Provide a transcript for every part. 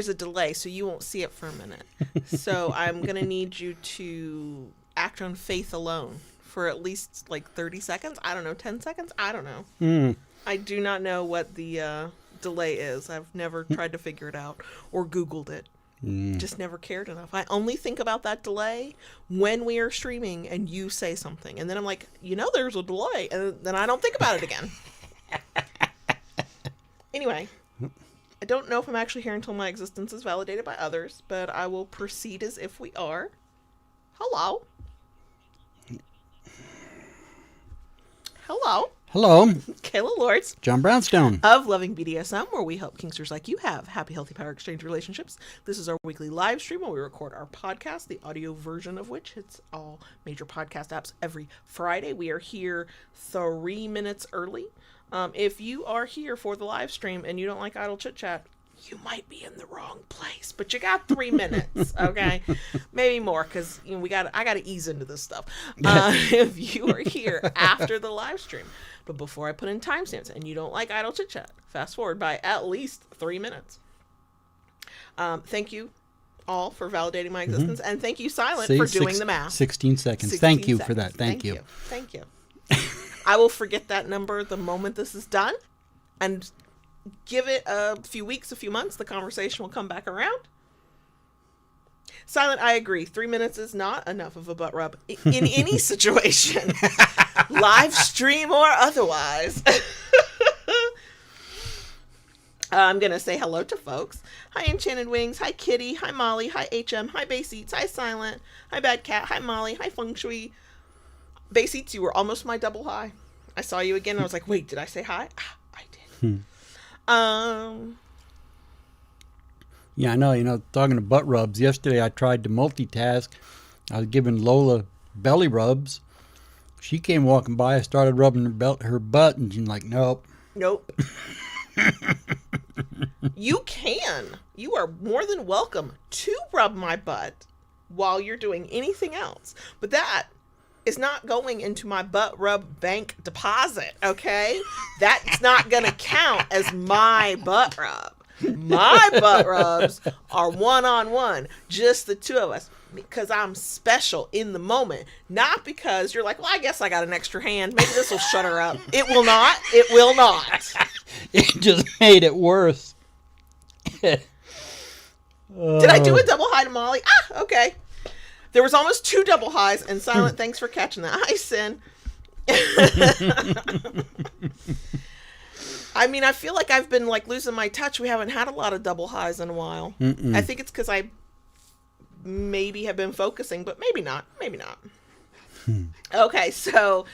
a delay, so you won't see it for a minute. So I'm going to need you to act on faith alone for at least like 30 seconds. I don't know, 10 seconds? I don't know. I do not know what the delay is. I've never tried to figure it out or Googled it. Just never cared enough. I only think about that delay when we are streaming and you say something. And then I'm like, there's a delay. And then I don't think about it again. Anyway, I don't know if I'm actually here until my existence is validated by others, but I will proceed as if we are. Hello. Hello. Hello. Kayla Lords. John Brownstone. Of Loving BDSM, where we help kinksters like you have happy, healthy power exchange relationships. This is our weekly live stream where we record our podcast, the audio version of which hits all major podcast apps every Friday. We are here 3 minutes early. If you are here for the live stream and you don't like idle chit chat, you might be in the wrong place, but you got 3 minutes, okay? Maybe more, because I got to ease into this stuff. If you are here after the live stream, but before I put in timestamps and you don't like idle chit chat, fast forward by at least 3 minutes. Thank you all for validating my existence, and thank you, Silent, for doing the math. 16 seconds. 16 thank you seconds. for that. Thank you. Thank you. I will forget that number the moment this is done, and give it a few weeks, a few months, the conversation will come back around. Silent, I agree. 3 minutes is not enough of a butt rub in any situation, live stream or otherwise. I'm going to say hello to folks. Hi, Enchanted Wings. Hi, Kitty. Hi, Molly. Hi, HM. Hi, Base Eats. Hi, Silent. Hi, Bad Cat. Hi, Molly. Hi, Feng Shui. Base Eats, you were almost my double hi. I saw you again and I was like, wait, did I say hi? I did. Yeah, I know. Talking to butt rubs, yesterday I tried to multitask. I was giving Lola belly rubs. She came walking by. I started rubbing her butt, and she's like, nope. You can. You are more than welcome to rub my butt while you're doing anything else. But that is not going into my butt rub bank deposit, okay? That's not going to count as my butt rub. My butt rubs are one-on-one, just the two of us, because I'm special in the moment, not because you're like, well, I guess I got an extra hand. Maybe this will shut her up. It will not. It will not. It just made it worse. Did I do a double hi to Molly? Okay. There was almost 2 double highs, and Silent, thanks for catching that. Hi, Sin. I mean, I feel like I've been losing my touch. We haven't had a lot of double highs in a while. I think it's because I maybe have been focusing, but maybe not. Maybe not. Okay, so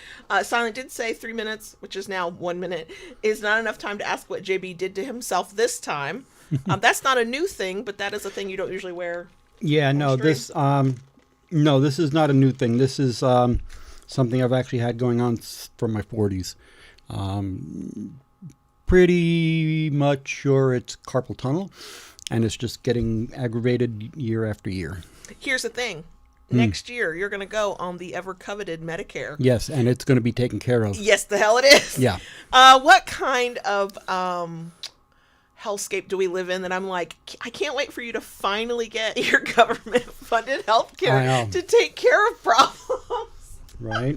Silent did say 3 minutes, which is now 1 minute, is not enough time to ask what JB did to himself this time. That's not a new thing, but that is a thing you don't usually wear. Yeah, no, this is not a new thing. This is something I've actually had going on from my 40s. Pretty much sure it's carpal tunnel, and it's just getting aggravated year after year. Here's the thing. Next year, you're going to go on the ever-coveted Medicare. Yes, and it's going to be taken care of. Yes, the hell it is. Yeah. What kind of hellscape do we live in that I'm like, I can't wait for you to finally get your government-funded health care to take care of problems. Right.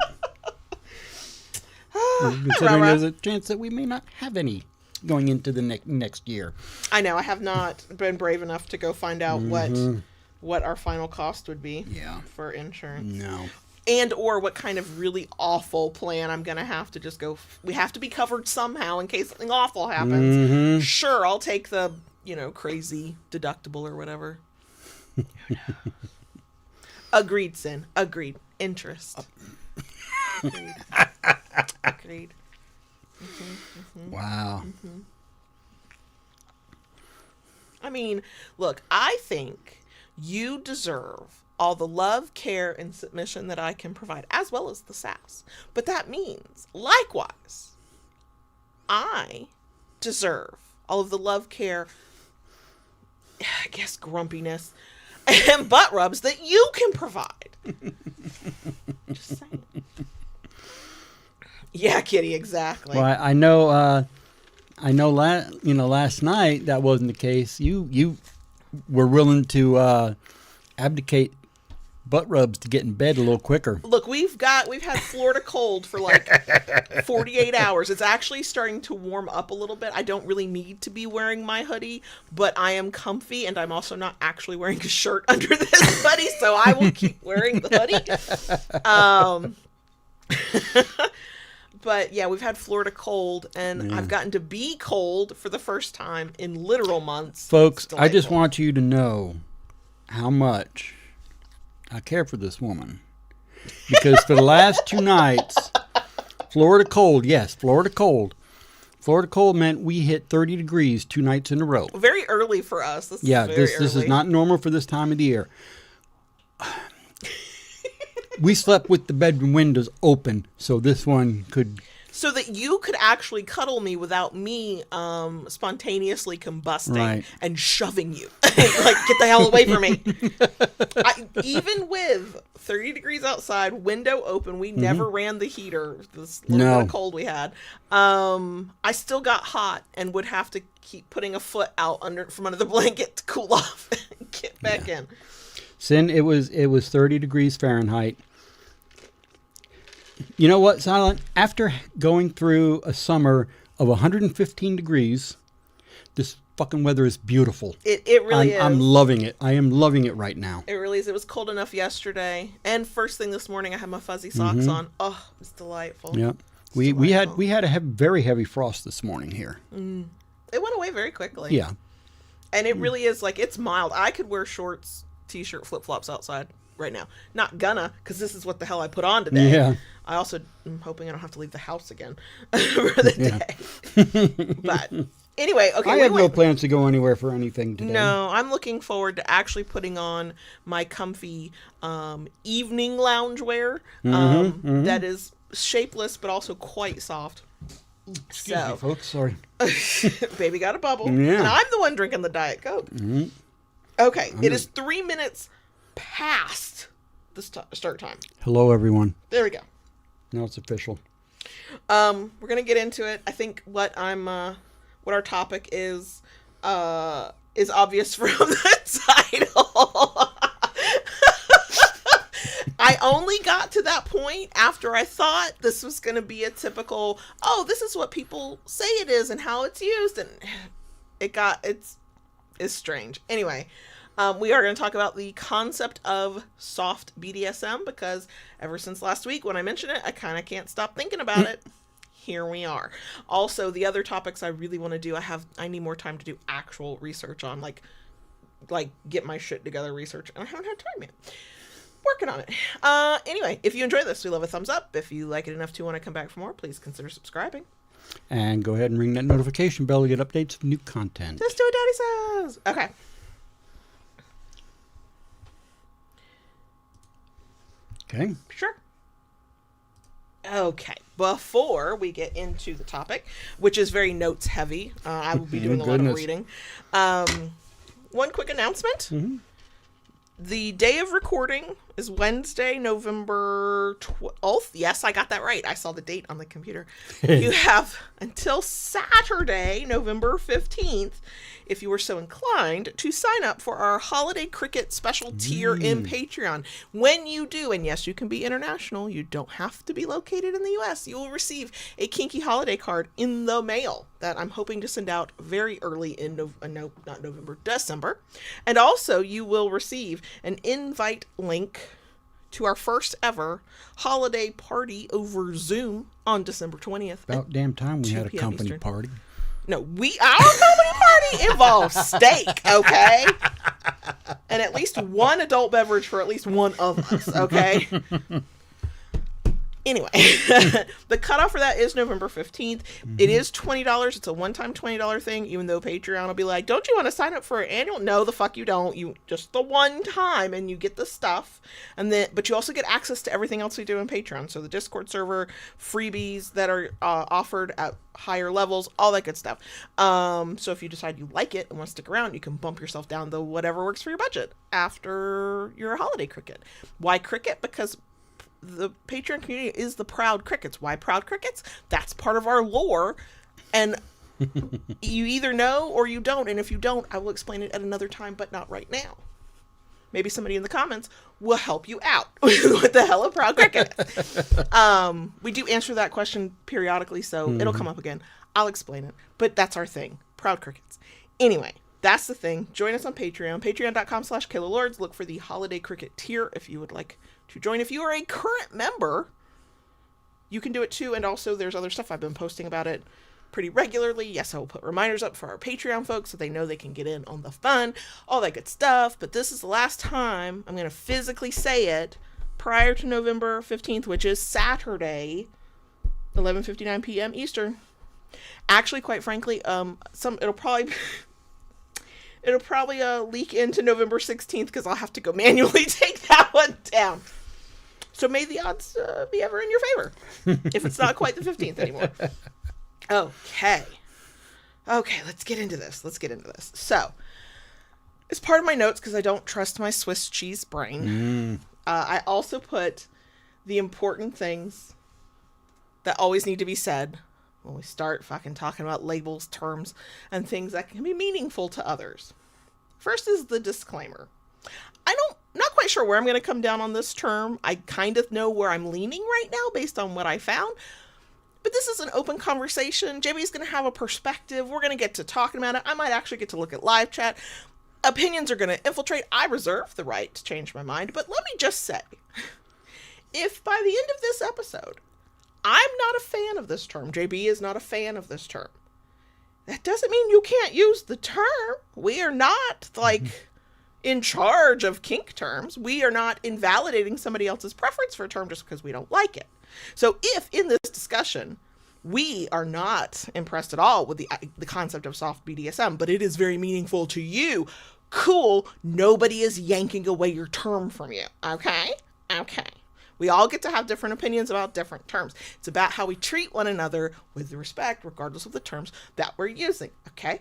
Considering there's a chance that we may not have any going into the next year. I know. I have not been brave enough to go find out what our final cost would be for insurance. No. And or what kind of really awful plan I'm going to have to just go. We have to be covered somehow in case something awful happens. Sure, I'll take the, crazy deductible or whatever. Agreed, Sin. Agreed. Interest. Agreed. Wow. I mean, look, I think you deserve all the love, care, and submission that I can provide, as well as the sass. But that means, likewise, I deserve all of the love, care, I guess grumpiness, and butt rubs that you can provide. Just saying. Yeah, Kitty, exactly. Well, I know. Last night that wasn't the case. You were willing to abdicate butt rubs to get in bed a little quicker. Look, we've had Florida cold for like 48 hours. It's actually starting to warm up a little bit. I don't really need to be wearing my hoodie, but I am comfy, and I'm also not actually wearing a shirt under this hoodie, so I will keep wearing the hoodie. But yeah, we've had Florida cold, and I've gotten to be cold for the first time in literal months. Folks, I just want you to know how much I care for this woman. Because for the last 2 nights, Florida cold, yes, Florida cold. Florida cold meant we hit 30 degrees 2 nights in a row. Very early for us. This is not normal for this time of the year. We slept with the bedroom windows open so this one could... So that you could actually cuddle me without me spontaneously combusting and shoving you. Like, get the hell away from me. Even with 30 degrees outside, window open, we never ran the heater, this little bit of cold we had. I still got hot and would have to keep putting a foot out from under the blanket to cool off and get back in. Sin, it was 30 degrees Fahrenheit. You know what, Silent? After going through a summer of 115 degrees, this fucking weather is beautiful. It really is. I'm loving it. I am loving it right now. It really is. It was cold enough yesterday, and first thing this morning, I had my fuzzy socks on. Oh, it was delightful. Yeah, we had a very heavy frost this morning here. It went away very quickly. Yeah, and it really is like it's mild. I could wear shorts, t-shirt, flip flops outside right now. Not gonna, because this is what the hell I put on today. Yeah. I also am hoping I don't have to leave the house again for the day. But anyway, okay. I have no plans to go anywhere for anything today. No, I'm looking forward to actually putting on my comfy evening loungewear that is shapeless but also quite soft. Excuse me, folks. Sorry. Baby got a bubble. Yeah. And I'm the one drinking the Diet Coke. Okay, it is 3 minutes past the start time. Hello, everyone. There we go. Now it's official. We're gonna get into it. I think what our topic is obvious from the title. I only got to that point after I thought this was gonna be a typical, this is what people say it is and how it's used, and it's strange. Anyway. We are going to talk about the concept of soft BDSM because ever since last week when I mentioned it, I kind of can't stop thinking about it. Here we are. Also, the other topics I really want to do, I need more time to do actual research on, like get my shit together research, and I haven't had time yet. Working on it. Anyway, if you enjoy this, we love a thumbs up. If you like it enough to want to come back for more, please consider subscribing. And go ahead and ring that notification bell to get updates of new content. Let's do what Daddy says. Okay. Okay. Sure. Okay. Before we get into the topic, which is very notes heavy, I will be doing a lot of reading. One quick announcement. The day of recording is Wednesday, November 12th. Yes, I got that right. I saw the date on the computer. You have until Saturday, November 15th, if you were so inclined, to sign up for our Holiday Cricket special tier in Patreon. When you do, and yes, you can be international, you don't have to be located in the U.S., you will receive a Kinky Holiday card in the mail that I'm hoping to send out very early in December. And also, you will receive an invite link to our first ever holiday party over Zoom on December 20th. About damn time we had a company Eastern. party. No, our company party involves steak, okay? And at least one adult beverage for at least one of us, okay? Anyway, the cutoff for that is November 15th. It is $20. It's a one-time $20 thing, even though Patreon will be like, don't you want to sign up for an annual? No, the fuck you don't. You just the one time, and you get the stuff. But you also get access to everything else we do in Patreon. So the Discord server, freebies that are offered at higher levels, all that good stuff. So if you decide you like it and want to stick around, you can bump yourself down to whatever works for your budget after your holiday cricket. Why cricket? Because the Patreon community is the Proud Crickets. Why Proud Crickets? That's part of our lore. And You either know or you don't. And if you don't, I will explain it at another time, but not right now. Maybe somebody in the comments will help you out with what the hell a proud cricket is. We do answer that question periodically, so it'll come up again. I'll explain it. But that's our thing. Proud crickets. Anyway, that's the thing. Join us on Patreon. Patreon.com/KaylaLords. Look for the Holiday Cricket tier if you would like to join. If you are a current member, you can do it too. And also there's other stuff. I've been posting about it pretty regularly. Yes, I will put reminders up for our Patreon folks so they know they can get in on the fun, all that good stuff. But this is the last time I'm going to physically say it prior to November 15th, which is Saturday, 11:59 p.m. Eastern. Actually, quite frankly, it'll probably leak into November 16th because I'll have to go manually take that one down. So may the odds be ever in your favor if it's not quite the 15th anymore. Okay, let's get into this. So, as part of my notes, because I don't trust my Swiss cheese brain, I also put the important things that always need to be said when we start fucking talking about labels, terms, and things that can be meaningful to others. First is the disclaimer. Not quite sure where I'm going to come down on this term. I kind of know where I'm leaning right now based on what I found. But this is an open conversation. JB's going to have a perspective. We're going to get to talking about it. I might actually get to look at live chat. Opinions are going to infiltrate. I reserve the right to change my mind. But let me just say, if by the end of this episode, I'm not a fan of this term, JB is not a fan of this term, that doesn't mean you can't use the term. We are not, in charge of kink terms. We are not invalidating somebody else's preference for a term just because we don't like it. So if in this discussion we are not impressed at all with the concept of soft BDSM, but it is very meaningful to you, cool, nobody is yanking away your term from you. Okay. We all get to have different opinions about different terms. It's about how we treat one another with respect, regardless of the terms that we're using. Okay.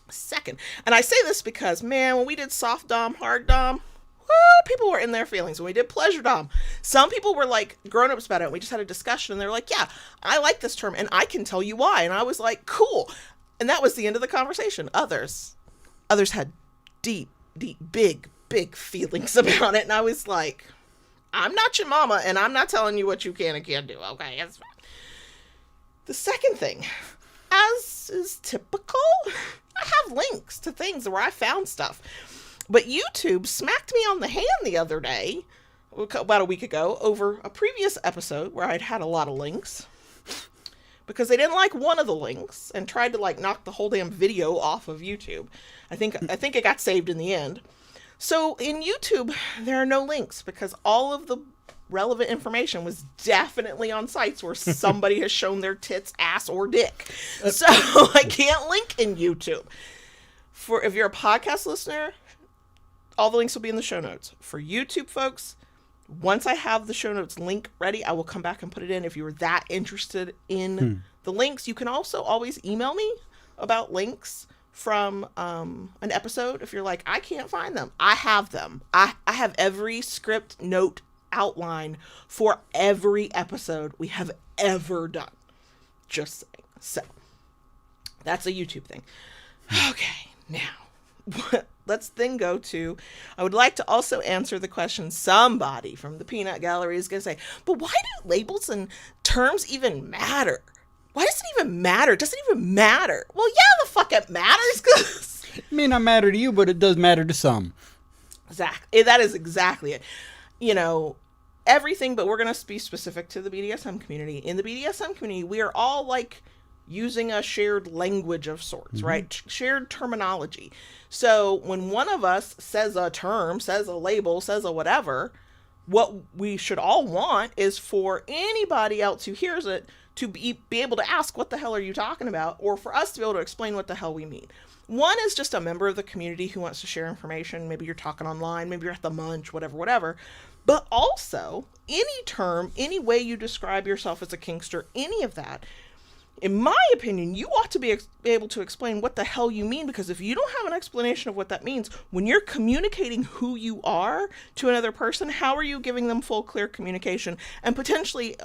Second, and I say this because, man, when we did soft dom, hard dom, people were in their feelings. When we did pleasure dom, some people were like grown-ups about it. We just had a discussion and they're like, yeah, I like this term and I can tell you why. And I was like, cool. And that was the end of the conversation. Others had deep, big feelings about it. And I was like, I'm not your mama and I'm not telling you what you can and can't do. Okay, that's fine. The second thing, as is typical, I have links to things where I found stuff. But YouTube smacked me on the hand the other day, about a week ago, over a previous episode where I'd had a lot of links. Because they didn't like one of the links and tried to knock the whole damn video off of YouTube. I think it got saved in the end. So in YouTube, there are no links because all of the relevant information was definitely on sites where somebody has shown their tits, ass, or dick. So I can't link in YouTube. If you're a podcast listener, all the links will be in the show notes. For YouTube folks, once I have the show notes link ready, I will come back and put it in. If you were that interested in the links, you can also always email me about links from an episode. If you're like, I can't find them, I have them. I have every script note outline for every episode we have ever done. Just saying. So that's a YouTube thing. Okay, now let's then go to, I would like to also answer the question somebody from the Peanut Gallery is going to say, but why do labels and terms even matter? Why does it even matter? Does it even matter? Well, yeah, the fuck it matters. Cause it may not matter to you, but it does matter to some. Exactly. That is exactly it. Everything, but we're going to be specific to the BDSM community. In the BDSM community, we are all using a shared language of sorts, right? Shared terminology. So when one of us says a term, says a label, says a whatever, what we should all want is for anybody else who hears it to be able to ask, what the hell are you talking about? Or for us to be able to explain what the hell we mean. One is just a member of the community who wants to share information. Maybe you're talking online, maybe you're at the munch, whatever. But also, any term, any way you describe yourself as a kinkster, any of that, in my opinion, you ought to be able to explain what the hell you mean, because if you don't have an explanation of what that means, when you're communicating who you are to another person, how are you giving them full, clear communication and potentially,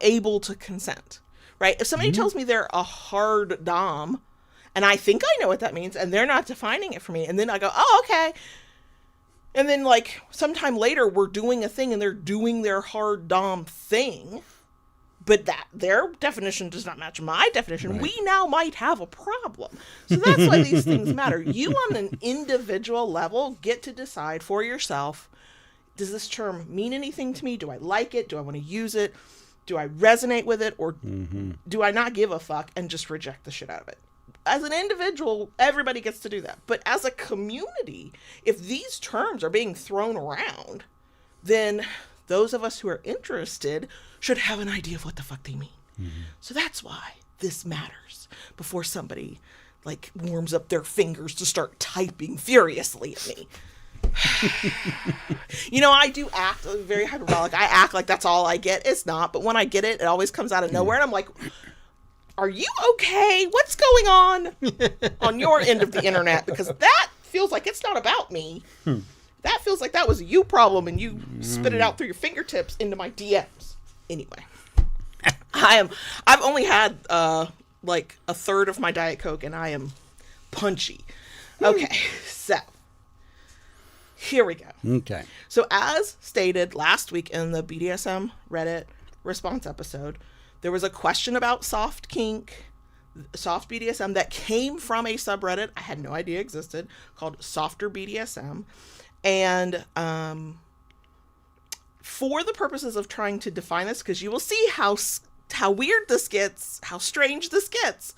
able to consent, right? If somebody tells me they're a hard dom, and I think I know what that means, and they're not defining it for me, and then I go, oh, okay. And then, like, sometime later, we're doing a thing, and they're doing their hard dom thing, but that their definition does not match my definition. Right. We now might have a problem. So that's why these things matter. You, on an individual level, get to decide for yourself, does this term mean anything to me? Do I like it? Do I want to use it? Do I resonate with it? Or do I not give a fuck and just reject the shit out of it? As an individual, everybody gets to do that. But as a community, if these terms are being thrown around, then those of us who are interested should have an idea of what the fuck they mean. So that's why this matters before somebody, like, warms up their fingers to start typing furiously at me. You know, I do act very hyperbolic. I act like that's all I get. It's not. But when I get it, it always comes out of nowhere. And I'm like, are you okay? What's going on your end of the internet? Because that feels like it's not about me. That feels like that was a you problem, and you spit it out through your fingertips into my DMs. Anyway, I've only had like a third of my Diet Coke, and I am punchy. Okay, so here we go. Okay. So as stated last week in the BDSM Reddit response episode, there was a question about soft kink, soft BDSM, that came from a subreddit I had no idea existed called Softer BDSM. And for the purposes of trying to define this, because you will see how weird this gets, how strange this gets,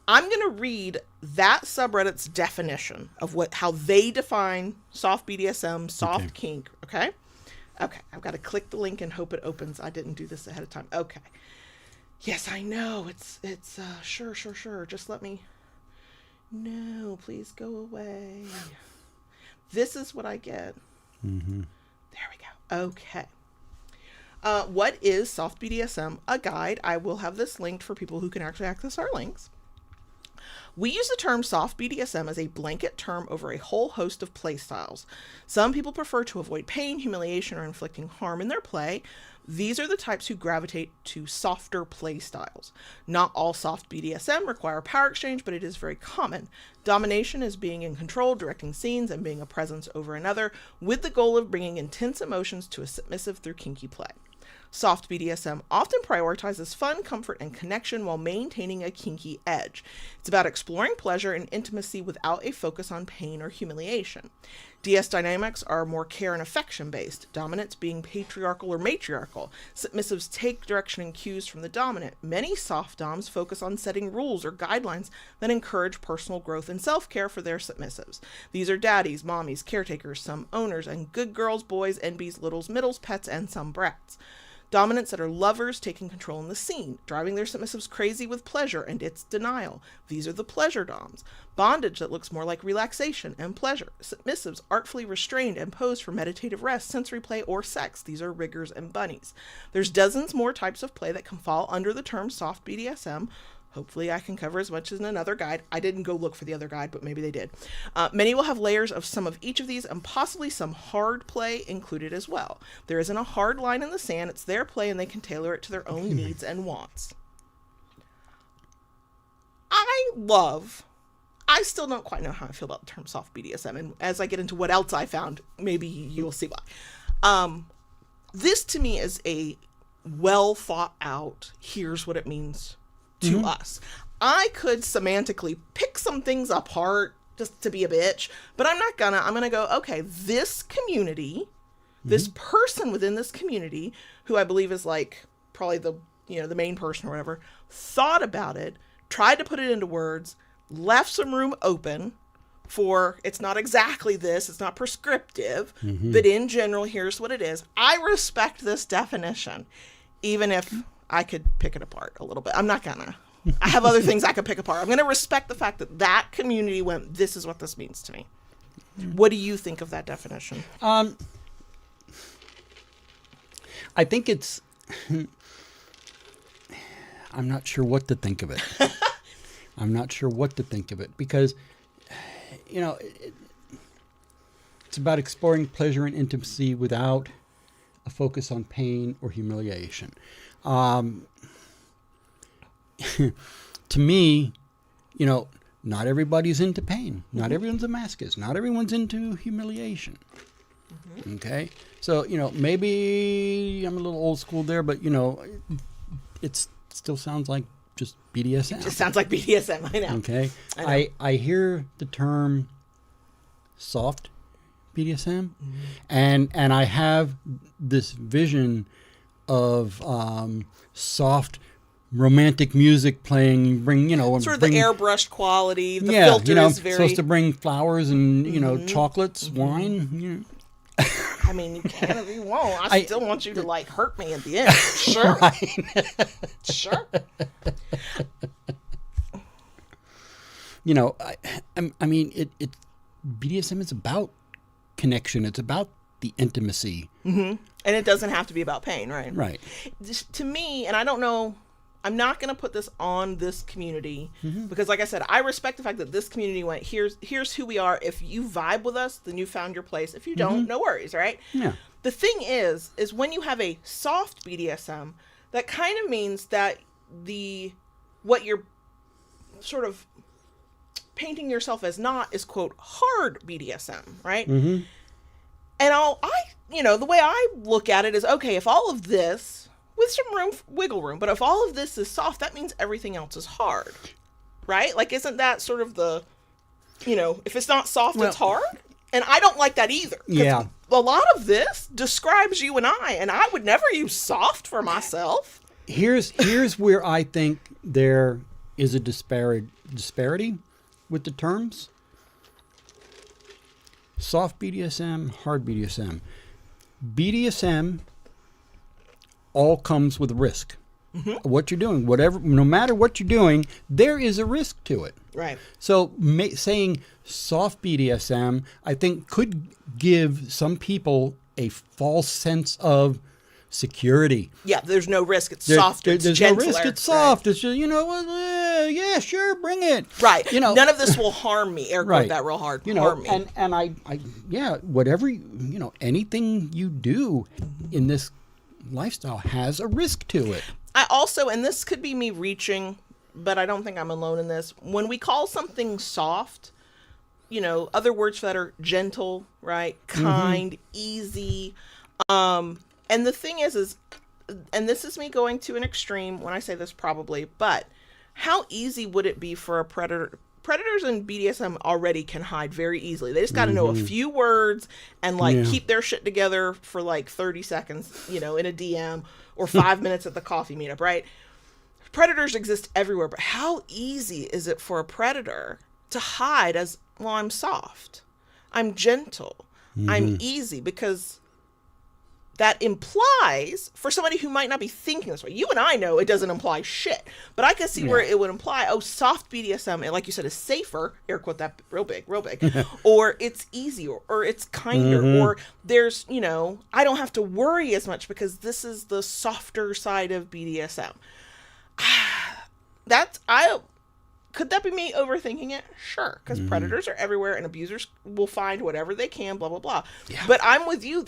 I'm going to read that subreddit's definition of how they define soft BDSM, soft kink. Okay. I've got to click the link and hope it opens. I didn't do this ahead of time. Okay. Yes, I know. It's sure. Just let me. No, please go away. This is what I get. There we go. Okay. What is soft BDSM? A guide. I will have this linked for people who can actually access our links. We use the term soft BDSM as a blanket term over a whole host of play styles. Some people prefer to avoid pain, humiliation, or inflicting harm in their play. These are the types who gravitate to softer play styles. Not all soft BDSM require power exchange, but it is very common. Domination is being in control, directing scenes, and being a presence over another, with the goal of bringing intense emotions to a submissive through kinky play. Soft BDSM often prioritizes fun, comfort, and connection while maintaining a kinky edge. It's about exploring pleasure and intimacy without a focus on pain or humiliation. DS dynamics are more care and affection based, dominants being patriarchal or matriarchal. Submissives take direction and cues from the dominant. Many soft doms focus on setting rules or guidelines that encourage personal growth and self-care for their submissives. These are daddies, mommies, caretakers, some owners, and good girls, boys, NBs, littles, middles, pets, and some brats. Dominants that are lovers taking control in the scene, driving their submissives crazy with pleasure and its denial. These are the pleasure doms. Bondage that looks more like relaxation and pleasure. Submissives artfully restrained and posed for meditative rest, sensory play, or sex. These are riggers and bunnies. There's dozens more types of play that can fall under the term soft BDSM. Hopefully I can cover as much as in another guide. I didn't go look for the other guide, but maybe they did. Many will have layers of some of each of these and possibly some hard play included as well. There isn't a hard line in the sand. It's their play and they can tailor it to their own needs and wants. I still don't quite know how I feel about the term soft BDSM. And as I get into what else I found, maybe you'll see why. This to me is a well thought out, here's what it means to us. I could semantically pick some things apart just to be a bitch, but I'm not gonna. I'm gonna go, okay, this community, this person within this community, who I believe is like probably the main person or whatever, thought about it, tried to put it into words, left some room open for, it's not exactly this, it's not prescriptive, but in general, here's what it is. I respect this definition, even if I could pick it apart a little bit. I'm not gonna. I have other things I could pick apart. I'm gonna respect the fact that that community went, this is what this means to me. What do you think of that definition? I think it's, I'm not sure what to think of it. Because, it's about exploring pleasure and intimacy without a focus on pain or humiliation. to me, not everybody's into pain. Not everyone's a masochist. Not everyone's into humiliation. Okay? So, maybe I'm a little old school there, but, it still sounds like just BDSM. It just sounds like BDSM, I know. Okay? I hear the term soft BDSM, and I have this vision of soft romantic music playing, sort of the airbrushed quality. The yeah, filter is very supposed to bring flowers and chocolates, wine. I mean, you can if you want. I still want you to hurt me at the end. Sure, Right. Sure. I mean, it BDSM is about connection. It's about the intimacy. And it doesn't have to be about pain, right? Right. To me, and I don't know, I'm not going to put this on this community because, like I said, I respect the fact that this community went, here's who we are. If you vibe with us, then you found your place. If you don't, no worries, right? Yeah. The thing is when you have a soft BDSM, that kind of means that what you're sort of painting yourself as not is, quote, hard BDSM, right? And the way I look at it is, okay, if all of this, with some wiggle room, but if all of this is soft, that means everything else is hard, right? Isn't that sort of the, if it's not soft, it's hard? And I don't like that either. Yeah. A lot of this describes you and I would never use soft for myself. Here's where I think there is a disparity with the terms. Soft BDSM, hard BDSM. BDSM all comes with risk. What you're doing, no matter what you're doing, there is a risk to it. Right. So saying soft BDSM, I think, could give some people a false sense of security. Yeah, there's no risk. It's soft. It's there's gentler. No risk. It's soft. Right. It's just, yeah, sure, bring it. Right. None of this will harm me. Air quote that real hard. Harm me. And I, whatever, anything you do in this lifestyle has a risk to it. I also, and this could be me reaching, but I don't think I'm alone in this. When we call something soft, other words for that are gentle, right? Kind, easy. And the thing is, and this is me going to an extreme when I say this probably, but how easy would it be for a predator? Predators in BDSM already can hide very easily. They just got to know a few words and keep their shit together for 30 seconds, in a DM or 5 minutes at the coffee meetup, right? Predators exist everywhere, but how easy is it for a predator to hide as, well, I'm soft, I'm gentle, I'm easy? Because that implies, for somebody who might not be thinking this way, you and I know it doesn't imply shit, but I can see where it would imply, soft BDSM, and like you said, is safer, air quote that real big, or it's easier, or it's kinder, or there's, I don't have to worry as much because this is the softer side of BDSM. Could that be me overthinking it? Sure, because predators are everywhere and abusers will find whatever they can, blah, blah, blah. Yeah. But I'm with you.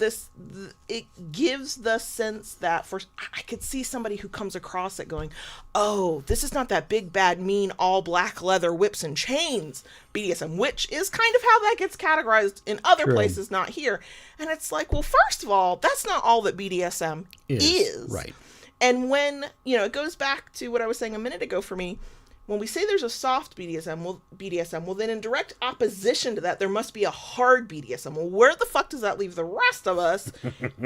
It gives the sense that I could see somebody who comes across it going, oh, this is not that big, bad, mean, all black leather whips and chains BDSM, which is kind of how that gets categorized in other places, not here. And it's like, well, first of all, that's not all that BDSM is. Right. And when, it goes back to what I was saying a minute ago for me. When we say there's a soft BDSM, well, then in direct opposition to that, there must be a hard BDSM. Well, where the fuck does that leave the rest of us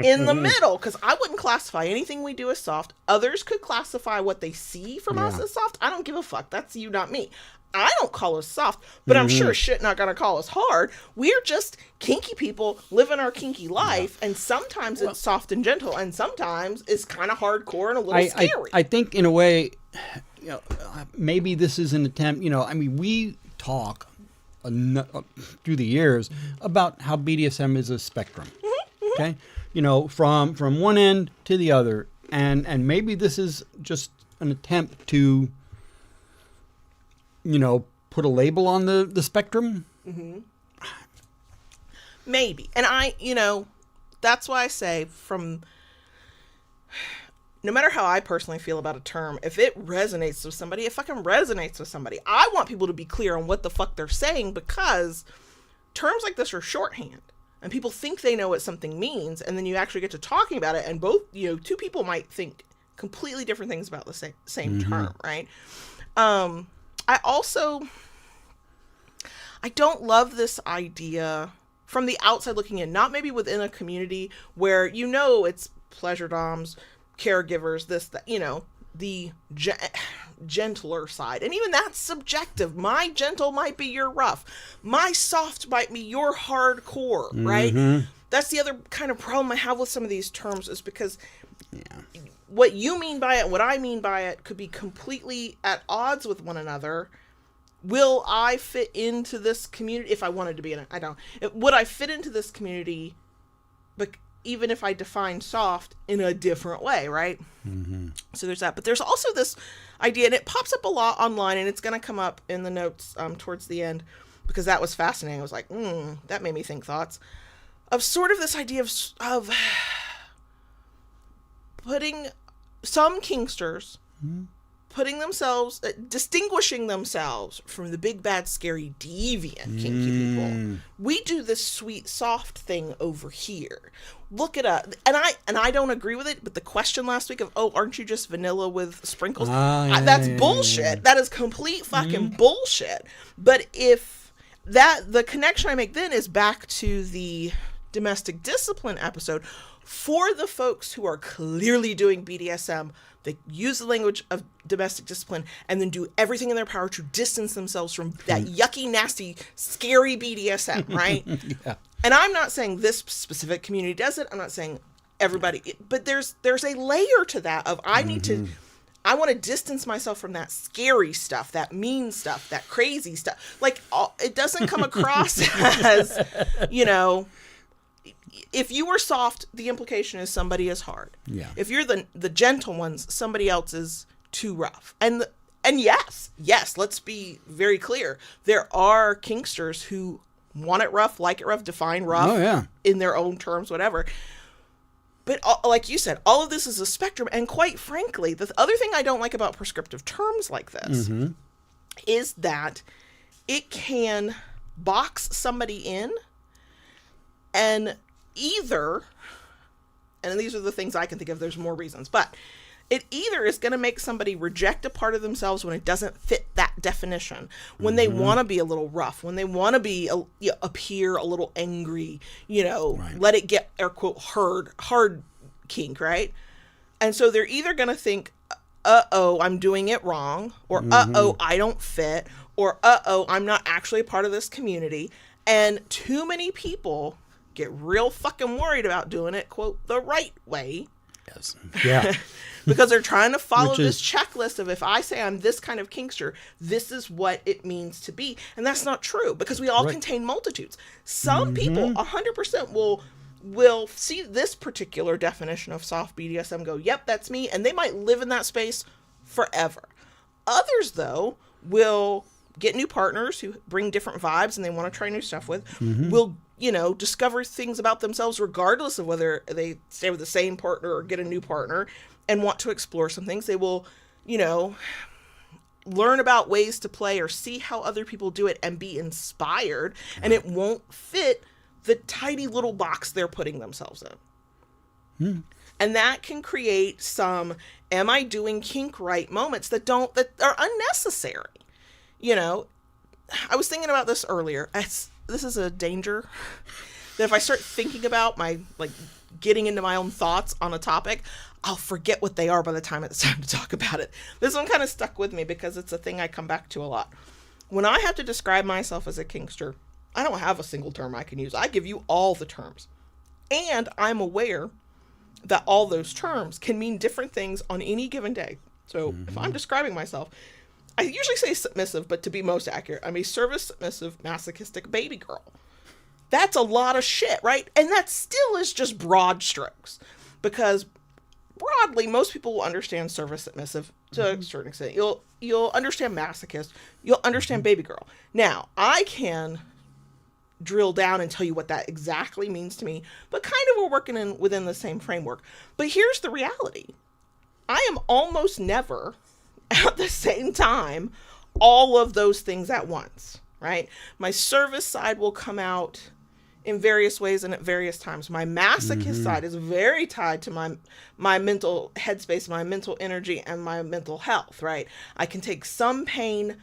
in the middle? Because I wouldn't classify anything we do as soft. Others could classify what they see from us as soft. I don't give a fuck. That's you, not me. I don't call us soft, but I'm sure shit not going to call us hard. We're just kinky people living our kinky life, and sometimes it's soft and gentle, and sometimes it's kind of hardcore and a little scary. I think, in a way, maybe this is an attempt, we talk through the years about how BDSM is a spectrum, okay? From one end to the other, and maybe this is just an attempt to, put a label on the spectrum. Maybe. And that's why I say no matter how I personally feel about a term, if it resonates with somebody, it fucking resonates with somebody. I want people to be clear on what the fuck they're saying, because terms like this are shorthand and people think they know what something means. And then you actually get to talking about it, and both, two people might think completely different things about the same term, right? I don't love this idea from the outside looking in, not maybe within a community where, it's pleasure doms, caregivers, this, that, the gentler side. And even that's subjective. My gentle might be your rough. My soft might be your hardcore, right? That's the other kind of problem I have with some of these terms, is because what you mean by it and what I mean by it could be completely at odds with one another. Will I fit into this community if I wanted to be in it? I don't. Would I fit into this community, but even if I define soft in a different way, right? So there's that. But there's also this idea, and it pops up a lot online, and it's going to come up in the notes towards the end, because that was fascinating. I was like, that made me think thoughts of sort of this idea of putting some kinksters, putting themselves, distinguishing themselves from the big, bad, scary, deviant kinky people. We do this sweet, soft thing over here. Look it up. And I don't agree with it, but the question last week of, aren't you just vanilla with sprinkles? That's bullshit. That is complete fucking bullshit. But if the connection I make then is back to the domestic discipline episode, for the folks who are clearly doing BDSM, they use the language of domestic discipline and then do everything in their power to distance themselves from that yucky, nasty, scary BDSM, right? And I'm not saying this specific community does it. I'm not saying everybody, but there's a layer to that of I want to distance myself from that scary stuff, that mean stuff, that crazy stuff. Like, it doesn't come across as, if you were soft, the implication is somebody is hard. Yeah. If you're the gentle ones, somebody else is too rough. And yes, let's be very clear. There are kinksters who want it rough, like it rough, define rough in their own terms, whatever. But like you said, all of this is a spectrum. And quite frankly, the other thing I don't like about prescriptive terms like this is that it can box somebody in, and either, and these are the things I can think of, there's more reasons, but it either is going to make somebody reject a part of themselves when it doesn't fit that definition, when they want to be a little rough, when they want to be appear a little angry, let it get air quote hard kink, right? And so they're either going to think, I'm doing it wrong, or I don't fit, or I'm not actually a part of this community. And too many people get real fucking worried about doing it, quote, the right way. Yes. Yeah. Because they're trying to follow this checklist of, if I say I'm this kind of kinkster, this is what it means to be. And that's not true, because we all contain multitudes. Some people 100% will see this particular definition of soft BDSM, go, yep, that's me. And they might live in that space forever. Others, though, will get new partners who bring different vibes and they want to try new stuff with, will, discover things about themselves regardless of whether they stay with the same partner or get a new partner, and want to explore some things. They will, learn about ways to play or see how other people do it and be inspired, and it won't fit the tiny little box they're putting themselves in. And that can create some, am I doing kink right moments that are unnecessary. I was thinking about this earlier. This is a danger that if I start thinking about getting into my own thoughts on a topic, I'll forget what they are by the time it's time to talk about it. This one kind of stuck with me because it's a thing I come back to a lot. When I have to describe myself as a kinkster, I don't have a single term I can use. I give you all the terms. And I'm aware that all those terms can mean different things on any given day. So if I'm describing myself, I usually say submissive, but to be most accurate, I'm a service submissive masochistic baby girl. That's a lot of shit, right? And that still is just broad strokes, because broadly, most people will understand service submissive to a certain extent. You'll understand masochist. You'll understand baby girl. Now, I can drill down and tell you what that exactly means to me, but kind of we're working within the same framework. But here's the reality. I am almost never at the same time all of those things at once, right? My service side will come out in various ways and at various times. My masochist side is very tied to my mental headspace, my mental energy, and my mental health, right? I can take some pain,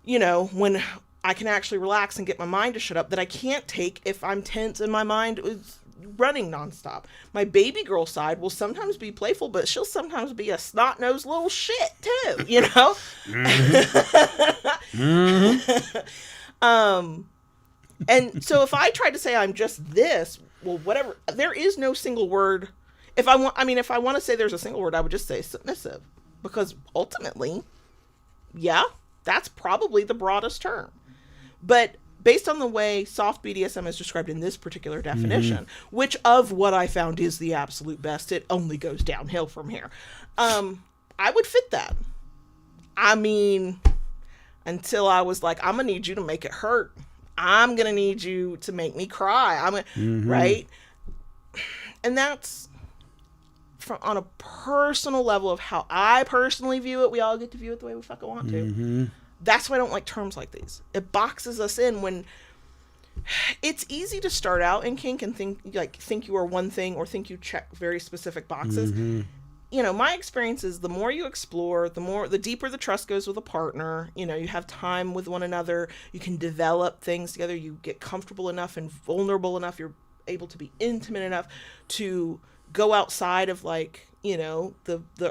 when I can actually relax and get my mind to shut up, that I can't take if I'm tense and my mind is running nonstop. My baby girl side will sometimes be playful, but she'll sometimes be a snot-nosed little shit too, And so if I try to say I'm just this, well, whatever, there is no single word. If I want to say there's a single word, I would just say submissive, because ultimately, yeah, that's probably the broadest term. But based on the way soft BDSM is described in this particular definition, which of what I found is the absolute best, it only goes downhill from here. I would fit that. I mean, until I was like, I'm going to need you to make it hurt. I'm going to need you to make me cry. Right? And that's on a personal level of how I personally view it. We all get to view it the way we fucking want to. That's why I don't like terms like these. It boxes us in when it's easy to start out in kink and think you are one thing or think you check very specific boxes. My experience is the more you explore, the deeper the trust goes with a partner. You have time with one another. You can develop things together. You get comfortable enough and vulnerable enough. You're able to be intimate enough to go outside of the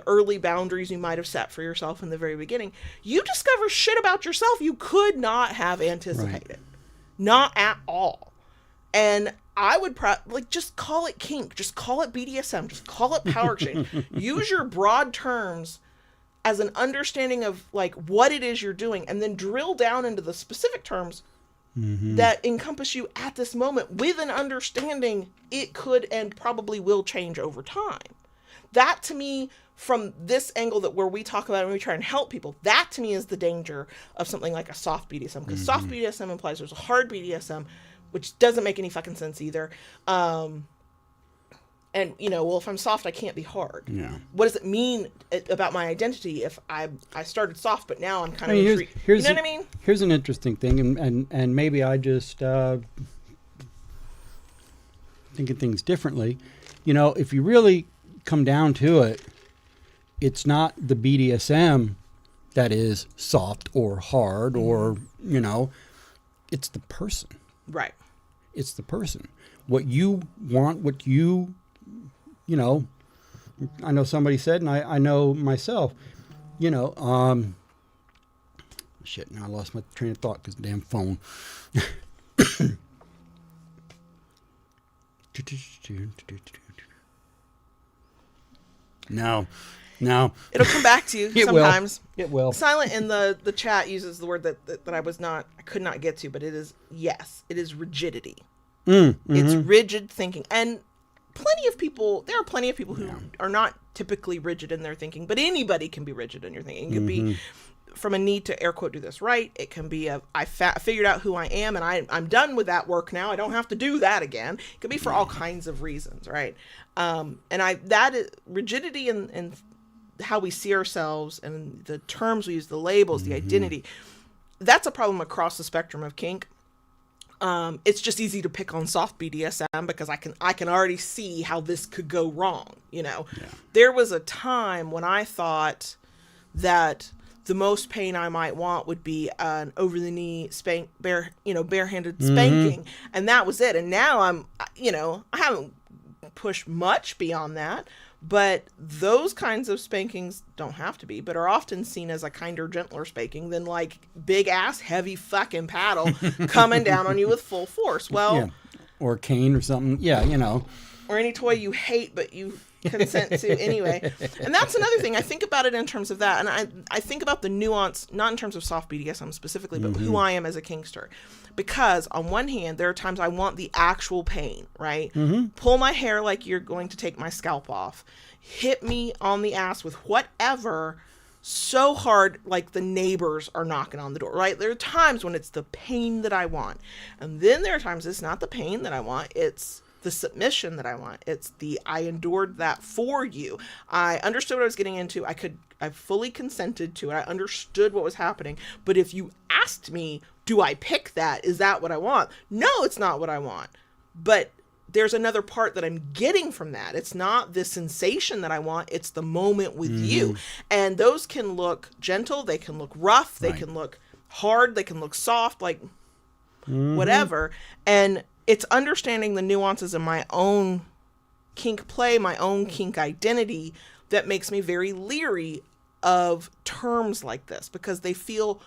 early boundaries you might have set for yourself in the very beginning. You discover shit about yourself you could not have anticipated. Right. Not at all. And I would just call it kink, just call it BDSM, just call it power exchange. Use your broad terms as an understanding of what it is you're doing, and then drill down into the specific terms that encompass you at this moment with an understanding it could and probably will change over time. That to me, from this angle where we talk about it and we try and help people, that to me is the danger of something like a soft BDSM, because soft BDSM implies there's a hard BDSM, which doesn't make any fucking sense either. And, if I'm soft, I can't be hard. Yeah. What does it mean about my identity if I started soft, but now I'm kind of... you know what I mean? Here's an interesting thing, and maybe I just thinking things differently. If you really come down to it, it's not the BDSM that is soft or hard or, it's the person. Right. It's the person. What you want, I know somebody said, and I know myself, shit, now I lost my train of thought because the damn phone. No. It'll come back to you sometimes. It will. Silent in the chat uses the word that I could not get to, but it is, yes, it is rigidity. It's rigid thinking. And there are plenty of people who are not typically rigid in their thinking, but anybody can be rigid in your thinking. It could be from a need to air quote do this right. It can be I figured out who I am and I'm done with that work now. I don't have to do that again. It could be for all kinds of reasons, right? That is rigidity and how we see ourselves and the terms we use, the labels, the identity. That's a problem across the spectrum of kink. It's just easy to pick on soft BDSM because I can already see how this could go wrong. There was a time when I thought that the most pain I might want would be an over the knee barehanded spanking, and that was it. And now I haven't pushed much beyond that, but those kinds of spankings don't have to be, but are often seen as a kinder, gentler spanking than big ass, heavy fucking paddle coming down on you with full force. Well, or a cane or something. Yeah, or any toy you hate, but you consent to anyway. And that's another thing. I think about it in terms of that. And I think about the nuance, not in terms of soft BDSM specifically, but who I am as a kinkster. Because on one hand, there are times I want the actual pain, right? Pull my hair like you're going to take my scalp off. Hit me on the ass with whatever so hard, like the neighbors are knocking on the door, right? There are times when it's the pain that I want. And then there are times it's not the pain that I want. It's the submission that I want. It's the, I endured that for you. I understood what I was getting into. I fully consented to it. I understood what was happening. But if you asked me, do I pick that? Is that what I want? No, it's not what I want. But there's another part that I'm getting from that. It's not the sensation that I want. It's the moment with you. And those can look gentle. They can look rough. They can look hard. They can look soft, like whatever. And it's understanding the nuances of my own kink play, my own kink identity, that makes me very leery of terms like this, because they feel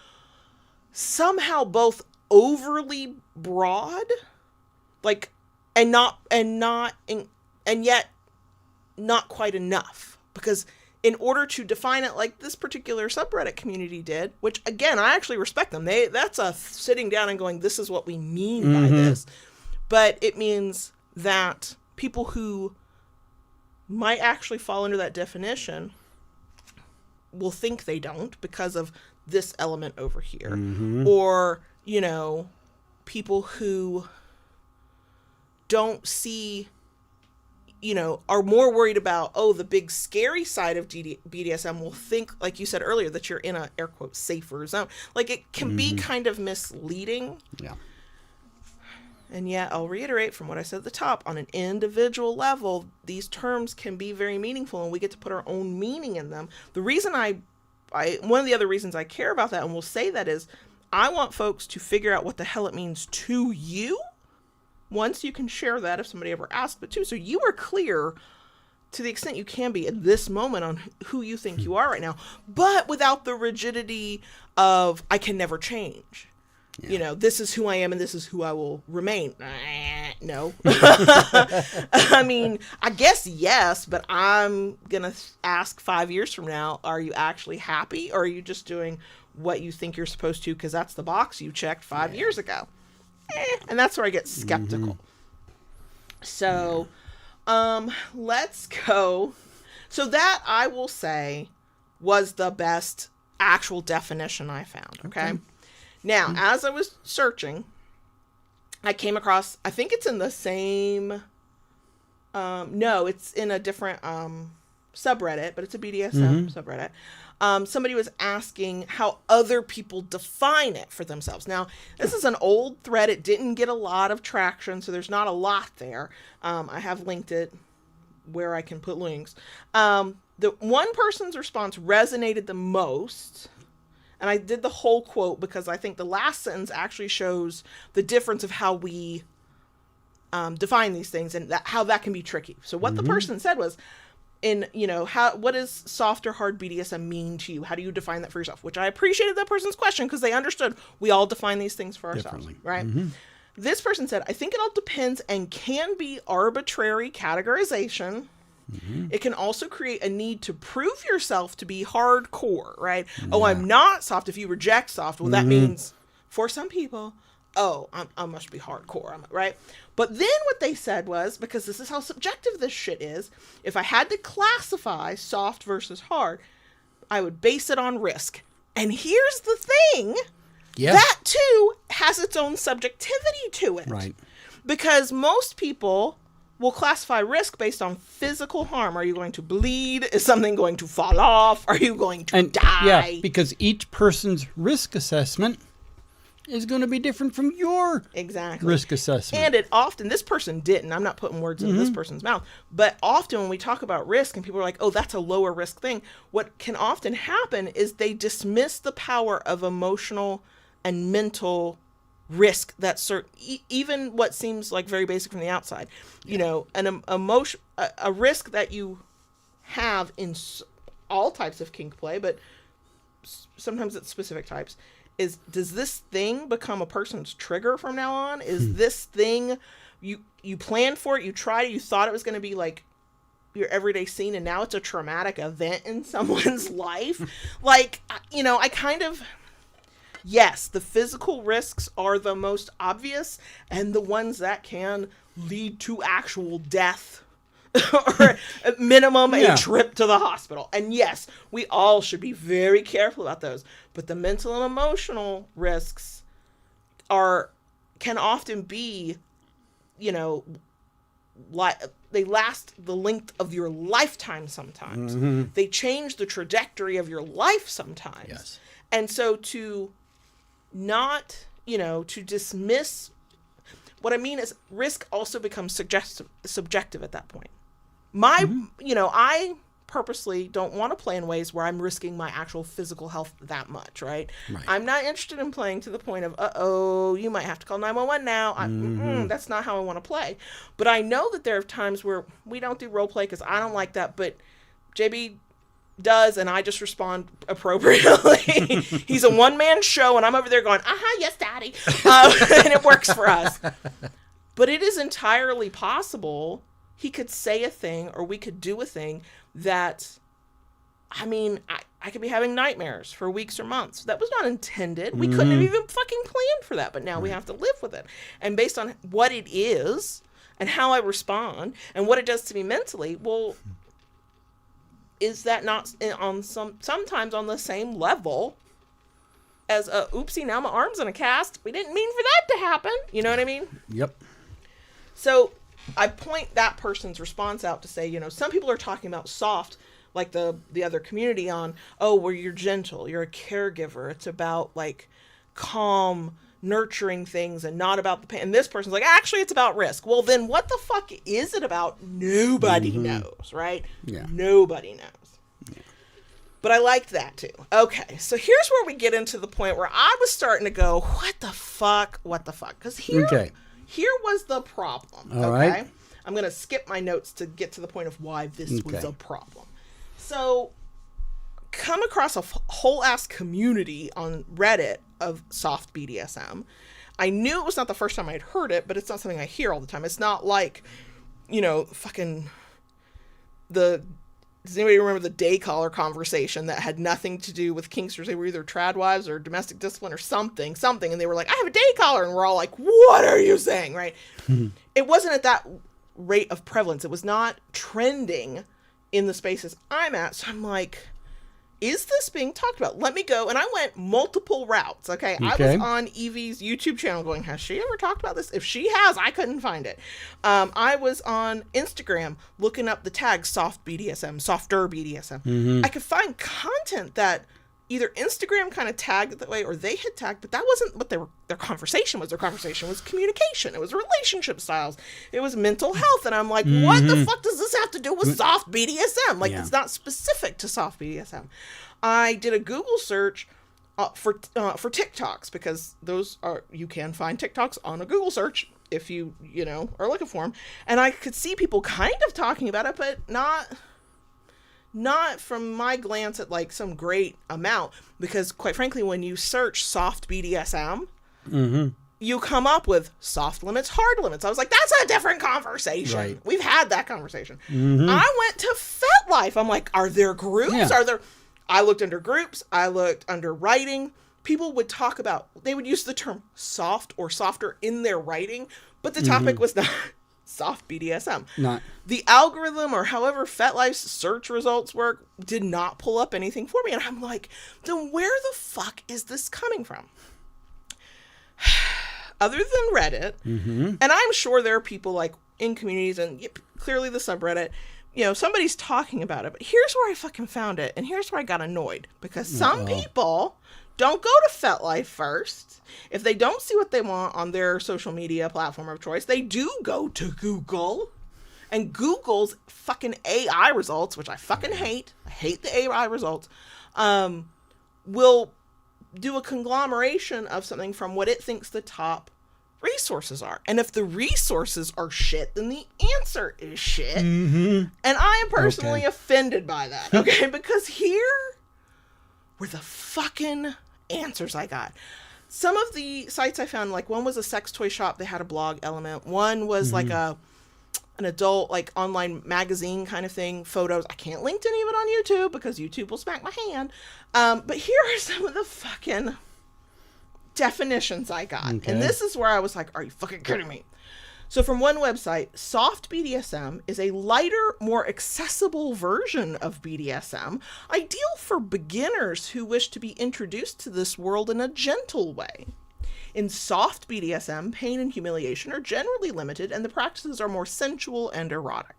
somehow both overly broad, like, and yet not quite enough. Because in order to define it like this particular subreddit community did, which again, I actually respect them. That's a sitting down and going, this is what we mean by this. But it means that people who might actually fall under that definition will think they don't because of this element over here. Or, you know, people who don't see, you know, are more worried about, oh, the big scary side of BDSM, will think, like you said earlier, that you're in a, air quote, safer zone. Like, it can be kind of misleading. Yeah. And yet, I'll reiterate from what I said at the top, on an individual level, these terms can be very meaningful, and we get to put our own meaning in them. The reason one of the other reasons I care about that, and we'll say that, is I want folks to figure out what the hell it means to you. Once, you can share that if somebody ever asked, but two, so you are clear to the extent you can be at this moment on who you think you are right now, but without the rigidity of, I can never change. You know, this is who I am and this is who I will remain. No. I mean, I guess yes, but I'm going to ask 5 years from now, are you actually happy, or are you just doing what you think you're supposed to because that's the box you checked 5 years ago? And that's where I get skeptical. So, let's go. So that, I will say, was the best actual definition I found. Okay. Now, as I was searching, I came across, I think it's in the same, no, it's in a different subreddit, but it's a BDSM subreddit. Somebody was asking how other people define it for themselves. Now, this is an old thread. It didn't get a lot of traction, so there's not a lot there. I have linked it where I can put links. The one person's response resonated the most. And I did the whole quote because I think the last sentence actually shows the difference of how we define these things, and how that can be tricky. So what the person said was, what does soft or hard BDSM mean to you? How do you define that for yourself? Which I appreciated that person's question, because they understood we all define these things for ourselves, right? This person said, I think it all depends and can be arbitrary categorization. It can also create a need to prove yourself to be hardcore, right? Oh, I'm not soft. If you reject soft, well, that means for some people, oh, I must be hardcore, right? But then what they said was, because this is how subjective this shit is, if I had to classify soft versus hard, I would base it on risk. And here's the thing, that too has its own subjectivity to it. Right. Because most people will classify risk based on physical harm. Are you going to bleed? Is something going to fall off? Are you going to die? Yeah, because each person's risk assessment is going to be different from your risk assessment. And it often, this person didn't, I'm not putting words in this person's mouth, but often when we talk about risk and people are like, oh, that's a lower risk thing, what can often happen is they dismiss the power of emotional and mental risk that even what seems like very basic from the outside, you know, an emotion, a risk that you have in all types of kink play, but sometimes it's specific types, is, does this thing become a person's trigger from now on? Is this thing, you planned for it, you tried it, you thought it was going to be like your everyday scene, and now it's a traumatic event in someone's life? Like, you know, I kind of, yes, the physical risks are the most obvious and the ones that can lead to actual death or at minimum a trip to the hospital. And yes, we all should be very careful about those. But the mental and emotional risks can often be, you know, they last the length of your lifetime sometimes. They change the trajectory of your life sometimes. Yes. And so to not, to dismiss, what I mean is risk also becomes subjective at that point. I purposely don't want to play in ways where I'm risking my actual physical health that much, right? I'm not interested in playing to the point of, you might have to call 911 now. That's not how I want to play. But I know that there are times where we don't do role play because I don't like that, but JB does, and I just respond appropriately. He's a one-man show, and I'm over there going, yes, daddy. And it works for us. But it is entirely possible he could say a thing or we could do a thing that, I could be having nightmares for weeks or months. That was not intended. We couldn't have even fucking planned for that, but now we have to live with it. And based on what it is and how I respond and what it does to me mentally, well, is that not on sometimes on the same level as oopsie, now my arm's in a cast. We didn't mean for that to happen. You know what I mean? Yep. So I point that person's response out to say, some people are talking about soft, like the other community on, where you're gentle, you're a caregiver. It's about like calm, nurturing things and not about the pain. And this person's like, actually, it's about risk. Well, then what the fuck is it about? Nobody knows, right? Yeah. Nobody knows. Yeah. But I liked that too. Okay, so here's where we get into the point where I was starting to go, what the fuck? Because here was the problem. All right. I'm going to skip my notes to get to the point of why this was a problem. So, come across a whole ass community on Reddit of soft BDSM. I knew it was not the first time I'd heard it, but it's not something I hear all the time. It's not like, fucking does anybody remember the day caller conversation that had nothing to do with kinksters? They were either trad wives or domestic discipline or something. And they were like, I have a day caller. And we're all like, what are you saying? Right. It wasn't at that rate of prevalence. It was not trending in the spaces I'm at. So I'm like, is this being talked about? Let me go. And I went multiple routes. Okay. I was on Evie's YouTube channel going, has she ever talked about this? If she has, I couldn't find it. I was on Instagram looking up the tag soft BDSM, softer BDSM. I could find content that either Instagram kind of tagged it that way or they had tagged, but that wasn't what their conversation was. Their conversation was communication. It was relationship styles. It was mental health. And I'm like, what the fuck does this have to do with soft BDSM? Like, it's not specific to soft BDSM. I did a Google search for TikToks, because those are, you can find TikToks on a Google search if you are looking for them. And I could see people kind of talking about it, but not from my glance at like some great amount, because quite frankly, when you search soft BDSM, you come up with soft limits, hard limits. I was like, that's a different conversation. Right. We've had that conversation. I went to FetLife. I'm like, are there groups? Yeah. I looked under groups. I looked under writing. People would talk about, they would use the term soft or softer in their writing, but the topic was not soft BDSM. Not. The algorithm, or however FetLife's search results work, did not pull up anything for me. And I'm like, then where the fuck is this coming from? Other than Reddit, and I'm sure there are people like in communities and clearly the subreddit, somebody's talking about it. But here's where I fucking found it. And here's where I got annoyed. Because some people don't go to FetLife first. If they don't see what they want on their social media platform of choice, they do go to Google. And Google's fucking AI results, which I fucking hate. I hate the AI results. Will do a conglomeration of something from what it thinks the top resources are. And if the resources are shit, then the answer is shit. And I am personally offended by that. Okay? Because here were the fucking answers I got. Some of the sites I found, like one was a sex toy shop. They had a blog element. One was like an adult, like online magazine kind of thing. Photos. I can't link to any of it on YouTube because YouTube will smack my hand. But here are some of the fucking definitions I got. And this is where I was like, are you fucking kidding me? So from one website, soft BDSM is a lighter, more accessible version of BDSM, ideal for beginners who wish to be introduced to this world in a gentle way. In soft BDSM, pain and humiliation are generally limited and the practices are more sensual and erotic.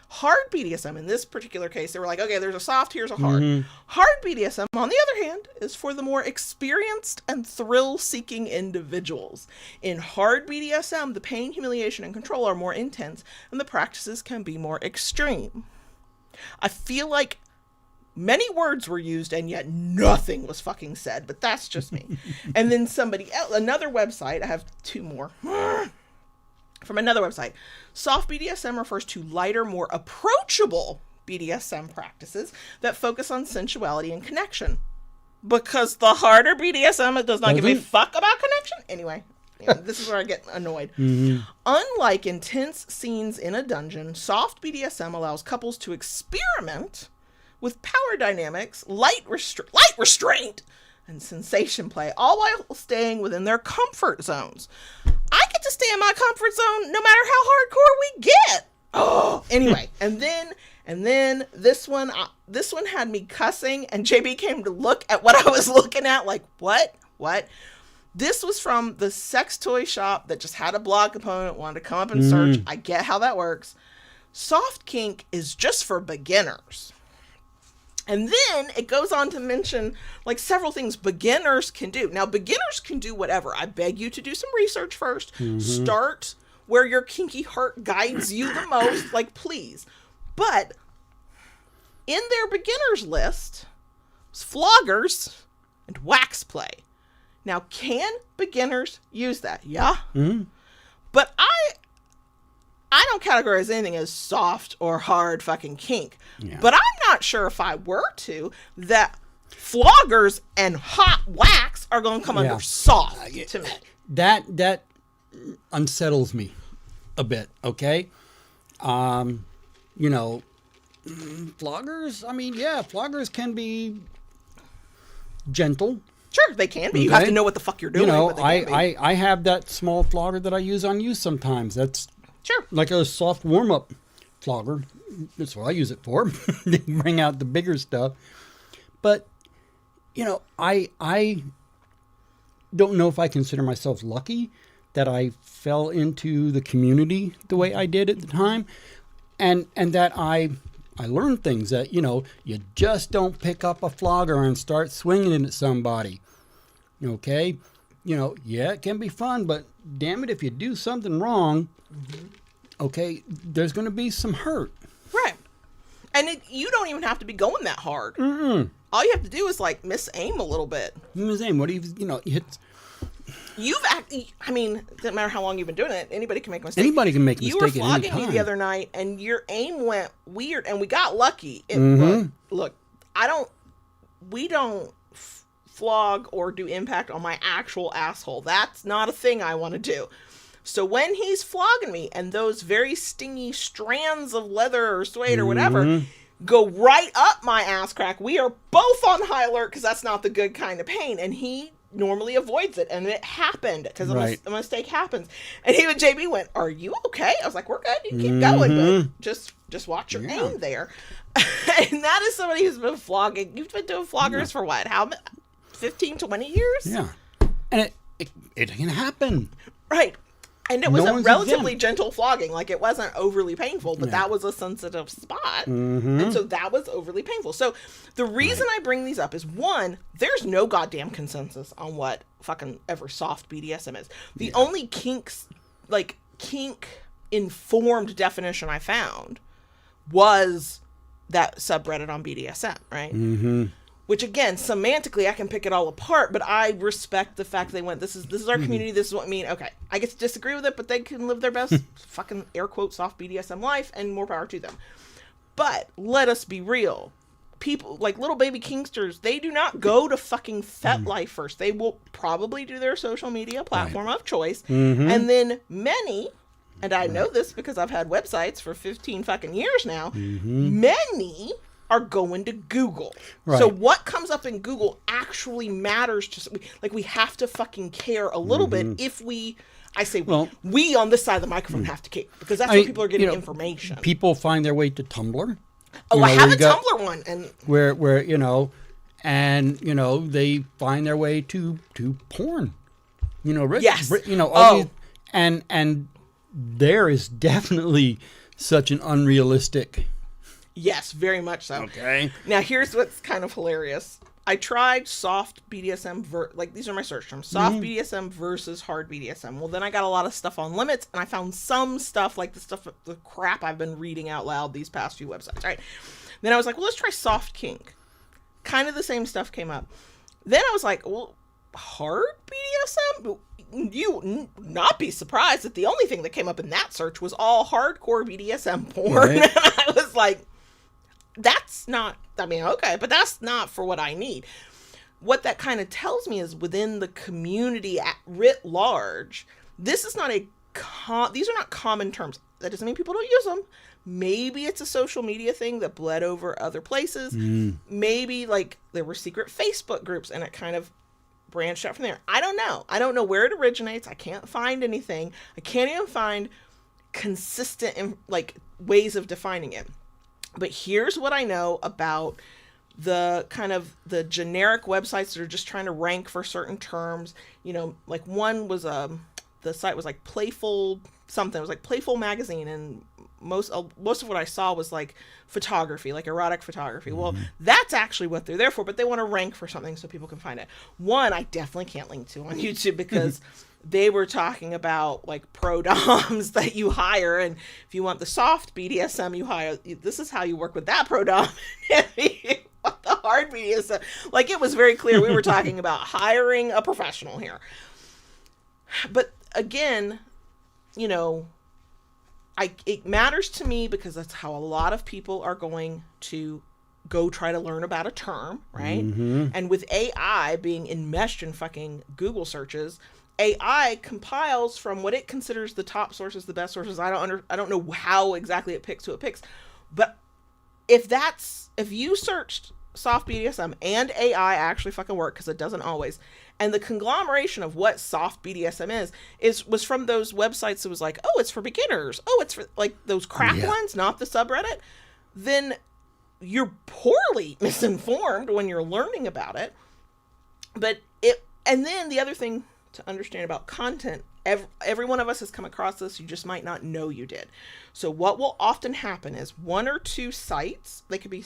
Hard BDSM, in this particular case, they were like, okay, there's a soft, here's a hard. Mm-hmm. Hard BDSM, on the other hand, is for the more experienced and thrill-seeking individuals. In hard BDSM, the pain, humiliation, and control are more intense, and the practices can be more extreme. I feel like many words were used, and yet nothing was fucking said, but that's just me. And then somebody else, another website, I have two more. From another website. Soft BDSM refers to lighter, more approachable BDSM practices that focus on sensuality and connection. Because the harder BDSM, it does not give a fuck about connection. Anyway, this is where I get annoyed. Mm-hmm. Unlike intense scenes in a dungeon, soft BDSM allows couples to experiment with power dynamics, light restraint, and sensation play, all while staying within their comfort zones. I get to stay in my comfort zone no matter how hardcore we get. Oh, anyway, and then this one had me cussing, and JB came to look at what I was looking at, like, what? This was from the sex toy shop that just had a blog component, wanted to come up and search. I get how that works. Soft kink is just for beginners. And then it goes on to mention like several things beginners can do. Now, beginners can do whatever. I beg you to do some research first. Mm-hmm. Start where your kinky heart guides you the most, like, please. But in their beginners list, floggers and wax play. Now, can beginners use that? Yeah. Mm-hmm. But I don't categorize anything as soft or hard fucking kink. Yeah. But I'm not sure if I were to, that floggers and hot wax are going to come under soft to me. That unsettles me a bit, okay? Floggers, I mean, floggers can be gentle. Sure, they can be. Okay? You have to know what the fuck you're doing. I have that small flogger that I use on you sometimes. That's sure, like a soft warm-up flogger. That's what I use it for. Bring out the bigger stuff. But, I don't know if I consider myself lucky that I fell into the community the way I did at the time. And that I learned things that, you just don't pick up a flogger and start swinging it at somebody. Okay? It can be fun, but damn it, if you do something wrong, okay, there's going to be some hurt. Right. And you don't even have to be going that hard. Mm-mm. All you have to do is, like, miss-aim a little bit. Miss-aim. What do you hit? I mean, it doesn't matter how long you've been doing it. Anybody can make a mistake. Anybody can make a mistake at any time. You were flogging me the other night, and your aim went weird, and we got lucky. Look, we don't flog or do impact on my actual asshole. That's not a thing I want to do. So when he's flogging me, and those very stingy strands of leather or suede or whatever go right up my ass crack, we are both on high alert because that's not the good kind of pain. And he normally avoids it, and it happened because a mistake happens. And even JB went, "Are you okay?" I was like, "We're good. You keep going, but just watch your aim there." And that is somebody who's been flogging. You've been doing floggers for what? How 15, 20 years? Yeah, and it can happen, right? And it was a relatively gentle flogging. Like, it wasn't overly painful, but that was a sensitive spot. And so that was overly painful. So the reason I bring these up is, one, there's no goddamn consensus on what fucking ever soft BDSM is. The only kink-informed definition I found was that subreddit on BDSM, right? Mm-hmm. Which, again, semantically, I can pick it all apart, but I respect the fact they went, this is our community, this is what I mean. Okay, I get to disagree with it, but they can live their best fucking, air quote, soft BDSM life, and more power to them. But let us be real. People, like little baby kinksters, they do not go to fucking FetLife first. They will probably do their social media platform of choice, and then many, and I know this because I've had websites for 15 fucking years now, many are going to Google. Right. So what comes up in Google actually matters to, we have to fucking care a little bit if we on this side of the microphone have to care, because that's where people are getting information. People find their way to Tumblr. Oh, I have a Tumblr one, and where they find their way to porn. Yes. all these, and there is definitely such an unrealistic. Yes, very much so. Okay. Now, here's what's kind of hilarious. I tried soft BDSM, these are my search terms, soft BDSM versus hard BDSM. Well, then I got a lot of stuff on limits, and I found some stuff, like the crap I've been reading out loud these past few websites, right? Then I was like, well, let's try soft kink. Kind of the same stuff came up. Then I was like, well, hard BDSM? You not be surprised that the only thing that came up in that search was all hardcore BDSM porn. Right. And I was like, that's not, okay, but that's not for what I need. What that kind of tells me is within the community at writ large, this is not these are not common terms. That doesn't mean people don't use them. Maybe it's a social media thing that bled over other places. Maybe there were secret Facebook groups and it kind of branched out from there. I don't know. I don't know where it originates. I can't find anything. I can't even find consistent ways of defining it. But here's what I know about the kind of the generic websites that are just trying to rank for certain terms. One was the site was Playful something. It was Playful Magazine, and most of what I saw was photography, erotic photography. Well, that's actually what they're there for, but they want to rank for something so people can find it. One I definitely can't link to on YouTube because they were talking about pro doms that you hire, and if you want the soft BDSM you hire, this is how you work with that pro dom. If you want the hard BDSM, it was very clear we were talking about hiring a professional here. But again, it matters to me because that's how a lot of people are going to go try to learn about a term, right? And with AI being enmeshed in fucking Google searches, AI compiles from what it considers the top sources, the best sources. I don't know how exactly it picks who it picks, but if you searched soft BDSM and AI actually fucking work, because it doesn't always, and the conglomeration of what soft BDSM was from those websites that was oh, it's for beginners, oh, it's for those crap ones, not the subreddit, then you're poorly misinformed when you're learning about it. And then the other thing to understand about content, every one of us has come across this, you just might not know you did. So what will often happen is one or two sites, they could be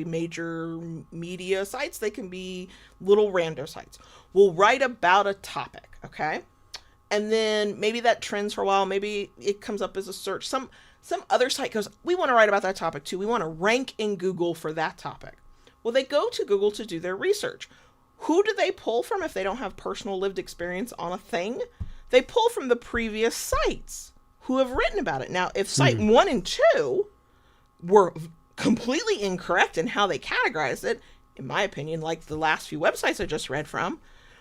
major media sites, they can be little rando sites, will write about a topic, okay? And then maybe that trends for a while, maybe it comes up as a search. Some other site goes, we want to write about that topic too. We want to rank in Google for that topic. Well, they go to Google to do their research. Who do they pull from if they don't have personal lived experience on a thing? They pull from the previous sites who have written about it. Now, if site 1 and 2 were completely incorrect in how they categorized it, in my opinion, the last few websites I just read from,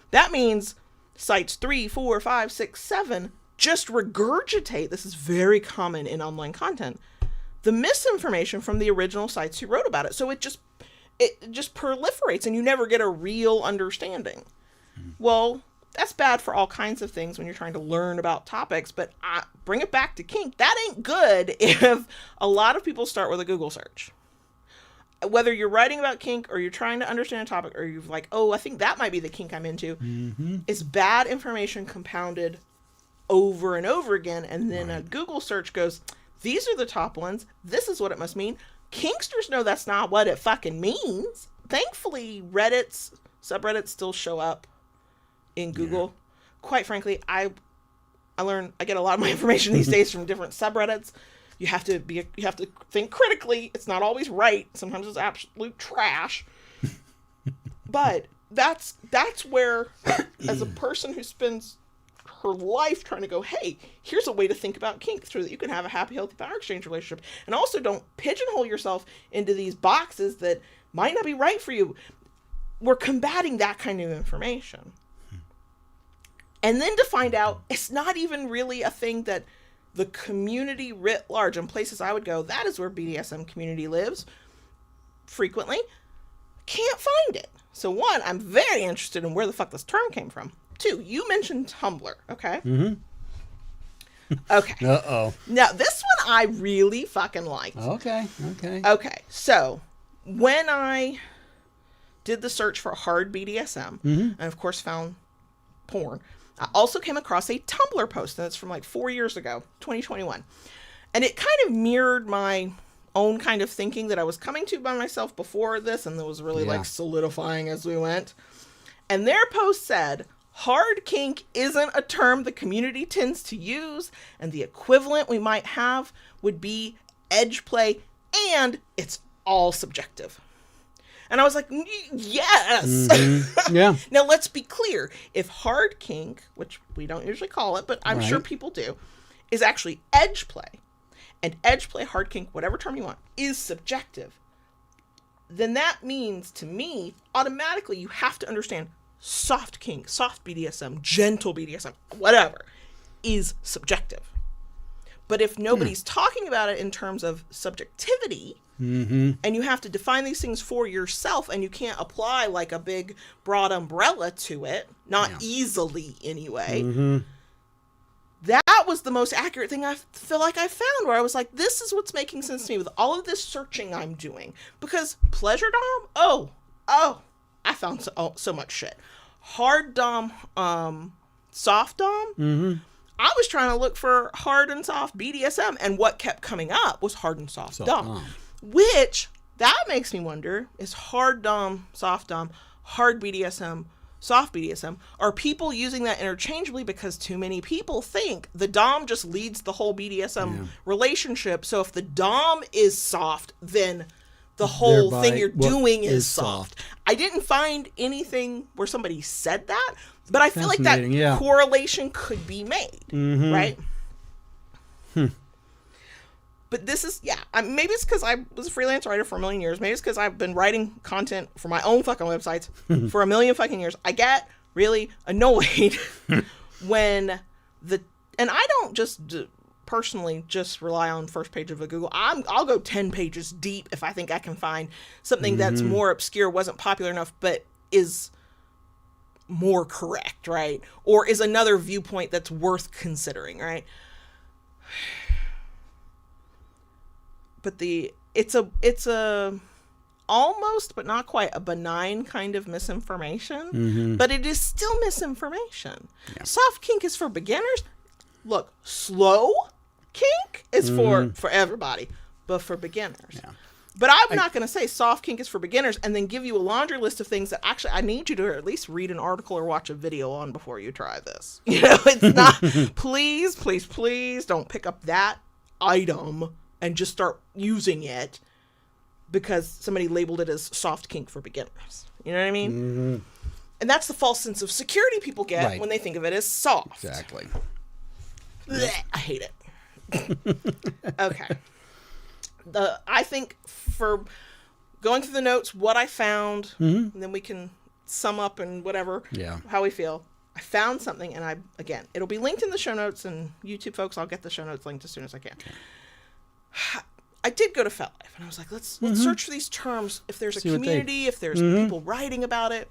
that means sites 3, 4, 5, 6, 7 just regurgitate, this is very common in online content, the misinformation from the original sites who wrote about it. So it just proliferates and you never get a real understanding. Well, that's bad for all kinds of things when you're trying to learn about topics, but bring it back to kink. That ain't good if a lot of people start with a Google search. Whether you're writing about kink or you're trying to understand a topic or you're oh, I think that might be the kink I'm into, it's bad information compounded over and over again. And then a Google search goes, these are the top ones. This is what it must mean. Kinksters know that's not what it fucking means. Thankfully, subreddits still show up in Google. Quite frankly, I get a lot of my information these days from different subreddits. You have to think critically. It's not always right. Sometimes it's absolute trash. But that's where, as a person who spends her life trying to go, hey, here's a way to think about kink so that you can have a happy, healthy power exchange relationship. And also don't pigeonhole yourself into these boxes that might not be right for you. We're combating that kind of information. And then to find out it's not even really a thing that the community writ large, in places I would go, that is where BDSM community lives frequently, can't find it. So 1, I'm very interested in where the fuck this term came from. 2, you mentioned Tumblr, okay? Okay. Uh-oh. Now, this one I really fucking liked. Okay. Okay, so when I did the search for hard BDSM, and of course found porn, I also came across a Tumblr post, and it's from like 4 years ago, 2021. And it kind of mirrored my own kind of thinking that I was coming to by myself before this, and that was really like solidifying as we went. And their post said, hard kink isn't a term the community tends to use, and the equivalent we might have would be edge play, and it's all subjective. And I was like, yes. Mm-hmm. Yeah. Now, let's be clear. If hard kink, which we don't usually call it, but I'm sure people do, is actually edge play, and edge play, hard kink, whatever term you want, is subjective, then that means, to me, automatically you have to understand soft kink, soft BDSM, gentle BDSM, whatever, is subjective. But if nobody's talking about it in terms of subjectivity, and you have to define these things for yourself, and you can't apply like a big broad umbrella to it, not easily anyway, that was the most accurate thing I feel like I found, where I was like, this is what's making sense to me with all of this searching I'm doing. Because pleasure dom, I found so much shit. Hard dom, soft dom, I was trying to look for hard and soft BDSM, and what kept coming up was hard and soft dom. Which, that makes me wonder, is hard dom, soft dom, hard BDSM, soft BDSM, are people using that interchangeably because too many people think the dom just leads the whole BDSM relationship, so if the dom is soft, then the whole thing you're doing is soft. I didn't find anything where somebody said that, but I feel like that correlation could be made, right? But this is, maybe it's because I was a freelance writer for a million years. Maybe it's because I've been writing content for my own fucking websites for a million fucking years. I get really annoyed when and I don't just personally just rely on first page of a Google. I'll go 10 pages deep if I think I can find something that's more obscure, wasn't popular enough, but is more correct, right? Or is another viewpoint that's worth considering, right? But it's a almost, but not quite, a benign kind of misinformation, but it is still misinformation. Soft kink is for beginners. Look, slow kink is for everybody, but for beginners. But I'm not going to say soft kink is for beginners and then give you a laundry list of things that actually I need you to at least read an article or watch a video on before you try this. It's not, please don't pick up that item and just start using it because somebody labeled it as soft kink for beginners. You know what I mean? And that's the false sense of security people get when they think of it as soft. Exactly. Blech, I hate it. Okay. I think for going through the notes, what I found, and then we can sum up and whatever, how we feel. I found something, and again, it'll be linked in the show notes, and YouTube folks, I'll get the show notes linked as soon as I can. I did go to FetLife, and I was like, let's search for these terms. If there's a community, if there's people writing about it.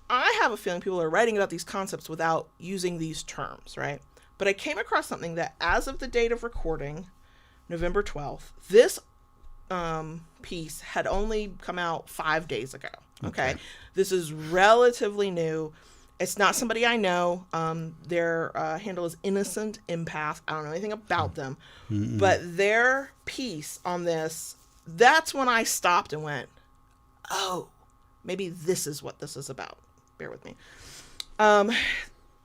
I have a feeling people are writing about these concepts without using these terms, right? But I came across something that, as of the date of recording, November 12th, this piece had only come out 5 days ago. Okay. This is relatively new. It's not somebody I know. Their handle is Innocent Empath. I don't know anything about them. But their piece on this, that's when I stopped and went, oh, maybe this is what this is about. Bear with me.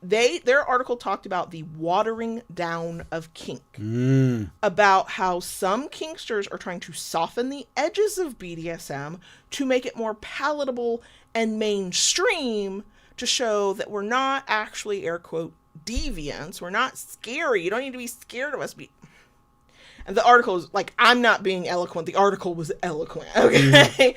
Their article talked about the watering down of kink. About how some kinksters are trying to soften the edges of BDSM to make it more palatable and mainstream, to show that we're not actually, air quote, deviants. We're not scary. You don't need to be scared of us. And the article is like, I'm not being eloquent. The article was eloquent. Okay.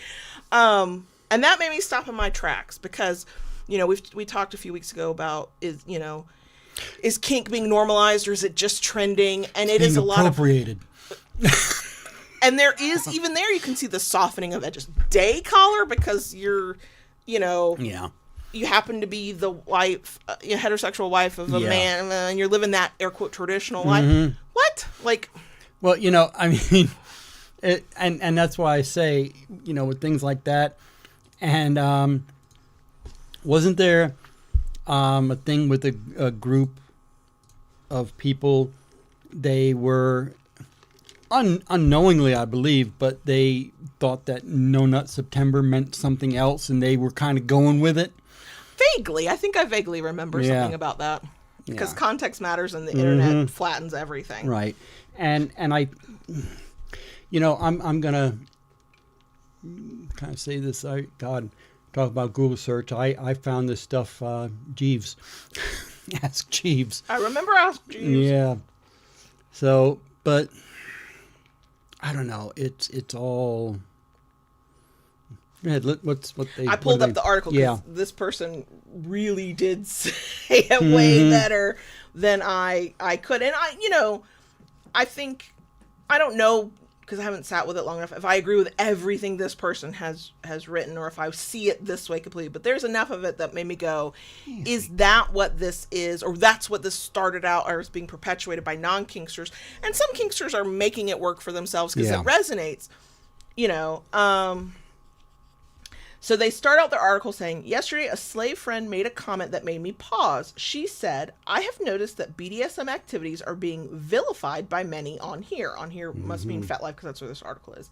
And that made me stop in my tracks because, we talked a few weeks ago about, is kink being normalized or is it just trending? And it is a lot appropriated. And there is, even there, you can see the softening of edges. Day collar, because you're, you happen to be the wife, heterosexual wife of a man, and you're living that air quote traditional life. What? Like, well, I mean, and that's why I say, with things like that, and wasn't there a thing with a group of people. They were unknowingly, I believe, but they thought that No Nut September meant something else, and they were kind of going with it. Vaguely. I think I vaguely remember something about that. Because context matters and the internet flattens everything. Right. And I, I'm going to kind of say this. Talk about Google search. I found this stuff, Jeeves. Ask Jeeves. I remember Ask Jeeves. Yeah. So, but I don't know. It's all. Go ahead. I pulled up the article because this person really did say it way better than I could. And I think, I don't know, because I haven't sat with it long enough, if I agree with everything this person has written or if I see it this way completely. But there's enough of it that made me go, is that what this is? Or that's what this started out or is being perpetuated by non-kinksters. And some kinksters are making it work for themselves because it resonates. So they start out their article saying, yesterday a slave friend made a comment that made me pause. She said, I have noticed that BDSM activities are being vilified by many on here. On here must mean FetLife because that's where this article is.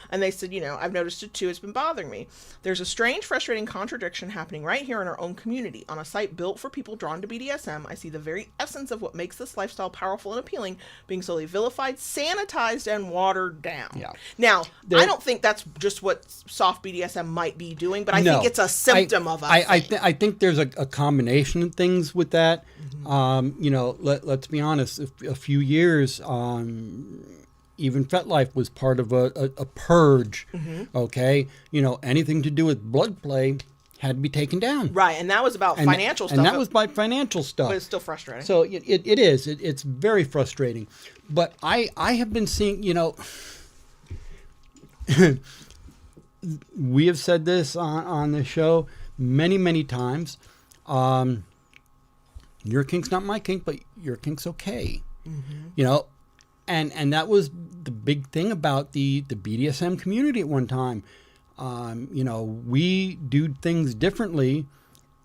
And they said, I've noticed it too. It's been bothering me. There's a strange, frustrating contradiction happening right here in our own community. On a site built for people drawn to BDSM, I see the very essence of what makes this lifestyle powerful and appealing being slowly vilified, sanitized, and watered down. Yeah. Now, I don't think that's just what soft BDSM might be doing, but I think it's a symptom of I think there's a combination of things with that. Let's be honest. A few years, even FetLife was part of a purge. Okay, anything to do with blood play had to be taken down. Right, and that was about financial stuff. And that was by financial stuff. But it's still frustrating. So it is. It's very frustrating. But I have been seeing, we have said this on the show many, many times. Your kink's not my kink, but your kink's okay. And that was the big thing about the BDSM community at one time. We do things differently,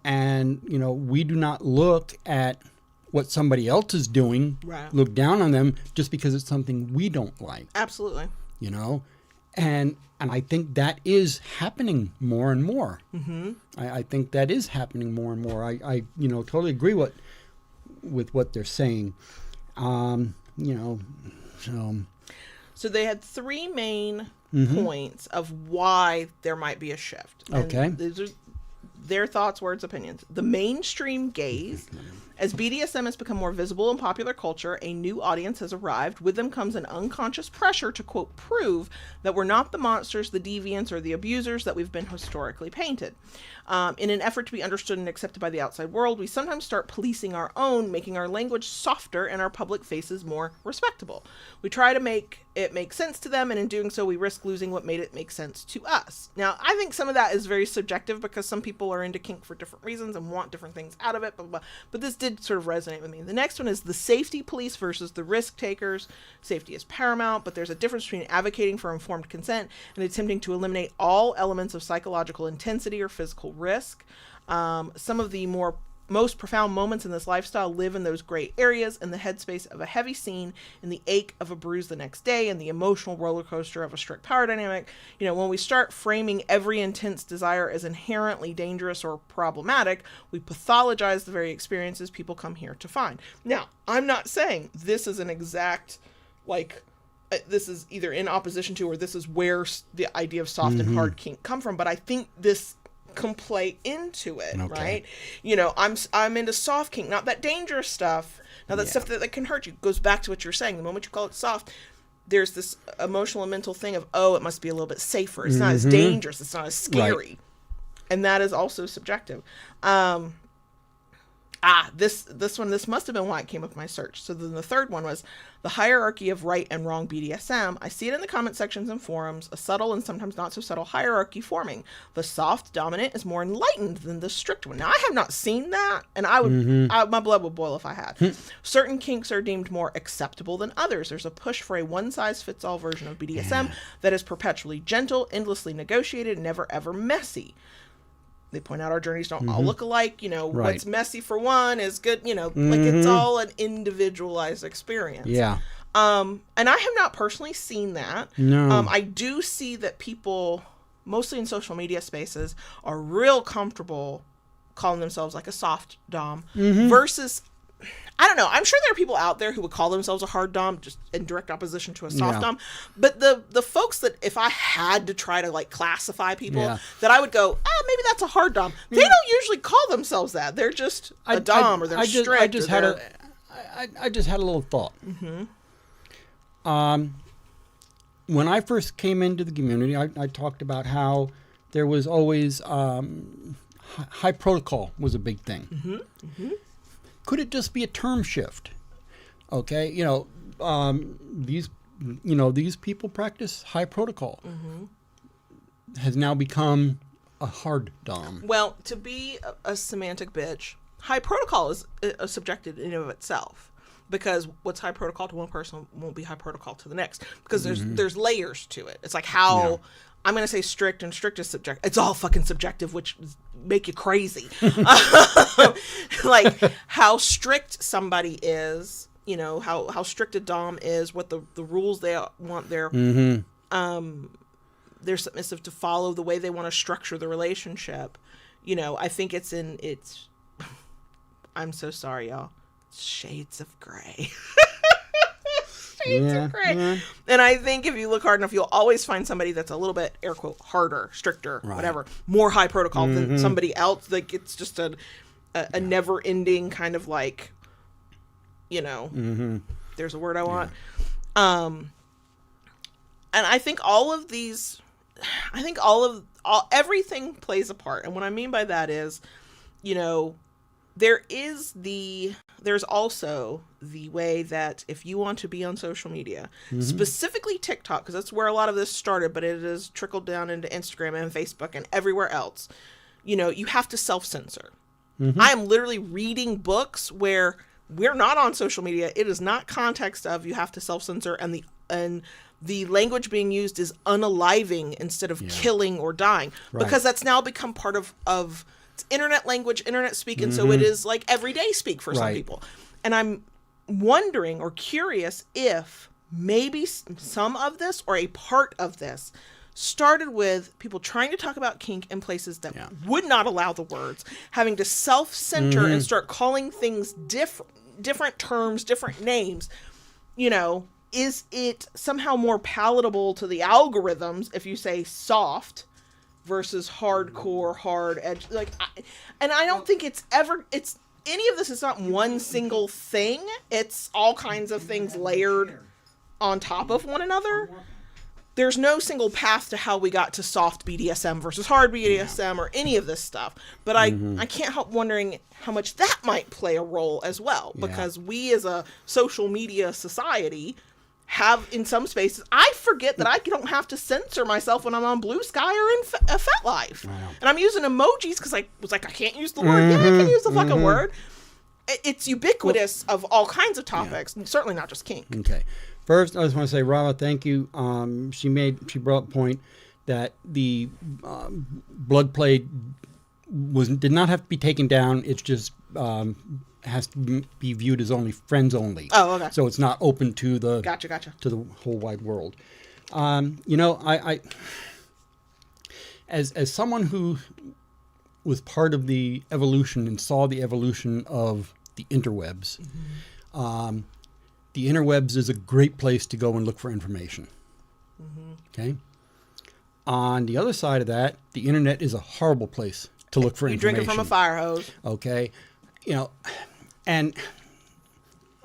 and we do not look at what somebody else is doing, look down on them just because it's something we don't like. Absolutely. And I think that is happening more and more. I think that is happening more and more. I totally agree with what they're saying. So they had three main points of why there might be a shift. And okay. These are their thoughts, words, opinions. The mainstream gaze. As BDSM has become more visible in popular culture, a new audience has arrived. With them comes an unconscious pressure to, quote, prove that we're not the monsters, the deviants, or the abusers that we've been historically painted. In an effort to be understood and accepted by the outside world, we sometimes start policing our own, making our language softer and our public faces more respectable. We try to make it make sense to them, and in doing so, we risk losing what made it make sense to us. Now, I think some of that is very subjective because some people are into kink for different reasons and want different things out of it, blah, blah, blah. But this did sort of resonate with me. The next one is the safety police versus the risk takers. Safety is paramount, but there's a difference between advocating for informed consent and attempting to eliminate all elements of psychological intensity or physical risk. Some of the most profound moments in this lifestyle live in those gray areas, in the headspace of a heavy scene, in the ache of a bruise the next day, and the emotional roller coaster of a strict power dynamic. When we start framing every intense desire as inherently dangerous or problematic, we pathologize the very experiences people come here to find. Now, I'm not saying this is an exact, this is either in opposition to, or this is where the idea of soft and hard kink come from, but I think this can play into it, right? I'm into soft kink, not that dangerous stuff, not that stuff that can hurt you. It goes back to what you're saying. The moment you call it soft, there's this emotional and mental thing of, it must be a little bit safer. It's not as dangerous. It's not as scary. Right. And that is also subjective. This must have been why it came up in my search. So then the third one was the hierarchy of right and wrong BDSM. I see it in the comment sections and forums, a subtle and sometimes not so subtle hierarchy forming. The soft dominant is more enlightened than the strict one. Now, I have not seen that, and my blood would boil if I had. Certain kinks are deemed more acceptable than others. There's a push for a one-size-fits-all version of BDSM that is perpetually gentle, endlessly negotiated, never ever messy. They point out our journeys don't all look alike. You know, Right. what's messy for one is good. You know, like it's all an individualized experience. Yeah. And I have not personally seen that. No. I do see that people, mostly in social media spaces, are real comfortable calling themselves like a soft dom versus, I don't know. I'm sure there are people out there who would call themselves a hard dom, just in direct opposition to a soft dom. But the folks that, if I had to try to like classify people, that I would go, oh, maybe that's a hard dom. They don't usually call themselves that. They're just a dom, or they're strict. I just had a little thought. When I first came into the community, I talked about how there was always high protocol was a big thing. Could it just be a term shift? Okay, these people practice high protocol. Has now become a hard dom. Well, to be a semantic bitch, high protocol is a subjective in and of itself. Because what's high protocol to one person won't be high protocol to the next. Because there's layers to it. It's like how I'm going to say strict, and strict is subjective. It's all fucking subjective, which make you crazy. Like how strict somebody is, how strict a dom is, what the rules they want they're submissive to follow, the way they want to structure the relationship. I think it's I'm so sorry, y'all. Shades of gray. Shades of gray. And I think if you look hard enough, you'll always find somebody that's a little bit, air quote, harder, stricter, whatever, more high protocol than somebody else. Like it's just a never ending kind of like, there's a word I want. And I think everything plays a part. And what I mean by that is, there's also the way that if you want to be on social media, specifically TikTok, because that's where a lot of this started, but it has trickled down into Instagram and Facebook and everywhere else, you have to self-censor. I am literally reading books where we're not on social media. It is not context of you have to self-censor, and the language being used is unaliving instead of killing or dying, because that's now become part of it's internet language, internet speak, and so it is like everyday speak for some people. And I'm wondering or curious if maybe some of this or a part of this started with people trying to talk about kink in places that would not allow the words, having to self-center and start calling things different terms, different names. Is it somehow more palatable to the algorithms if you say soft versus hardcore, hard edge? And I don't think it's any of this is not one single thing. It's all kinds of things layered on top of one another. There's no single path to how we got to soft BDSM versus hard BDSM or any of this stuff. But I can't help wondering how much that might play a role as well. Because we as a social media society have, in some spaces, I forget that I don't have to censor myself when I'm on Blue Sky or in FetLife. And I'm using emojis because I was like, I can't use the word. Yeah, I can use the fucking word. It's ubiquitous of all kinds of topics, certainly not just kink. Okay. First, I just want to say, Rama, thank you. She brought up a point that the blood play did not have to be taken down. It's just has to be viewed as only friends only. Oh, okay. So it's not open to the gotcha to the whole wide world. I as someone who was part of the evolution and saw the evolution of the interwebs. The interwebs is a great place to go and look for information. Okay. On the other side of that, the internet is a horrible place to look for information. You drink it from a fire hose. Okay. And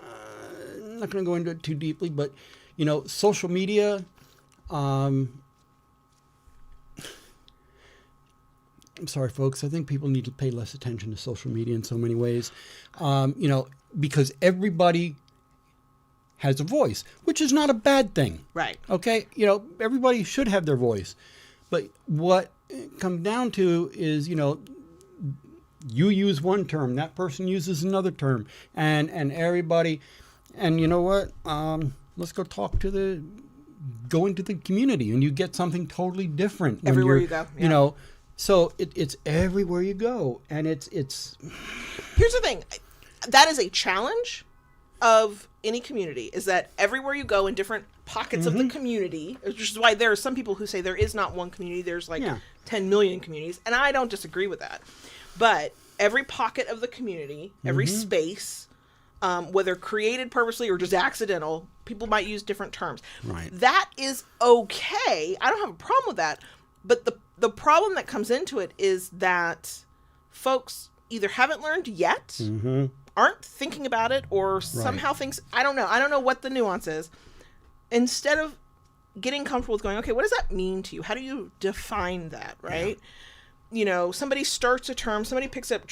I'm not going to go into it too deeply, but, social media, I'm sorry, folks. I think people need to pay less attention to social media in so many ways, because everybody has a voice, which is not a bad thing. Right. Okay. Everybody should have their voice. But what it comes down to is, you use one term, that person uses another term, and everybody, and you know what? Let's go go into the community, and you get something totally different. Everywhere you go. Yeah. So it's everywhere you go, and it's. Here's the thing, that is a challenge of any community, is that everywhere you go in different pockets of the community, which is why there are some people who say there is not one community, there's like 10 million communities, and I don't disagree with that. But every pocket of the community, every space, whether created purposely or just accidental, people might use different terms. Right. That is okay. I don't have a problem with that. But the problem that comes into it is that folks either haven't learned yet, aren't thinking about it, or somehow thinks, I don't know what the nuance is. Instead of getting comfortable with going, okay, what does that mean to you? How do you define that, right? Yeah. You know, somebody starts a term, somebody picks up,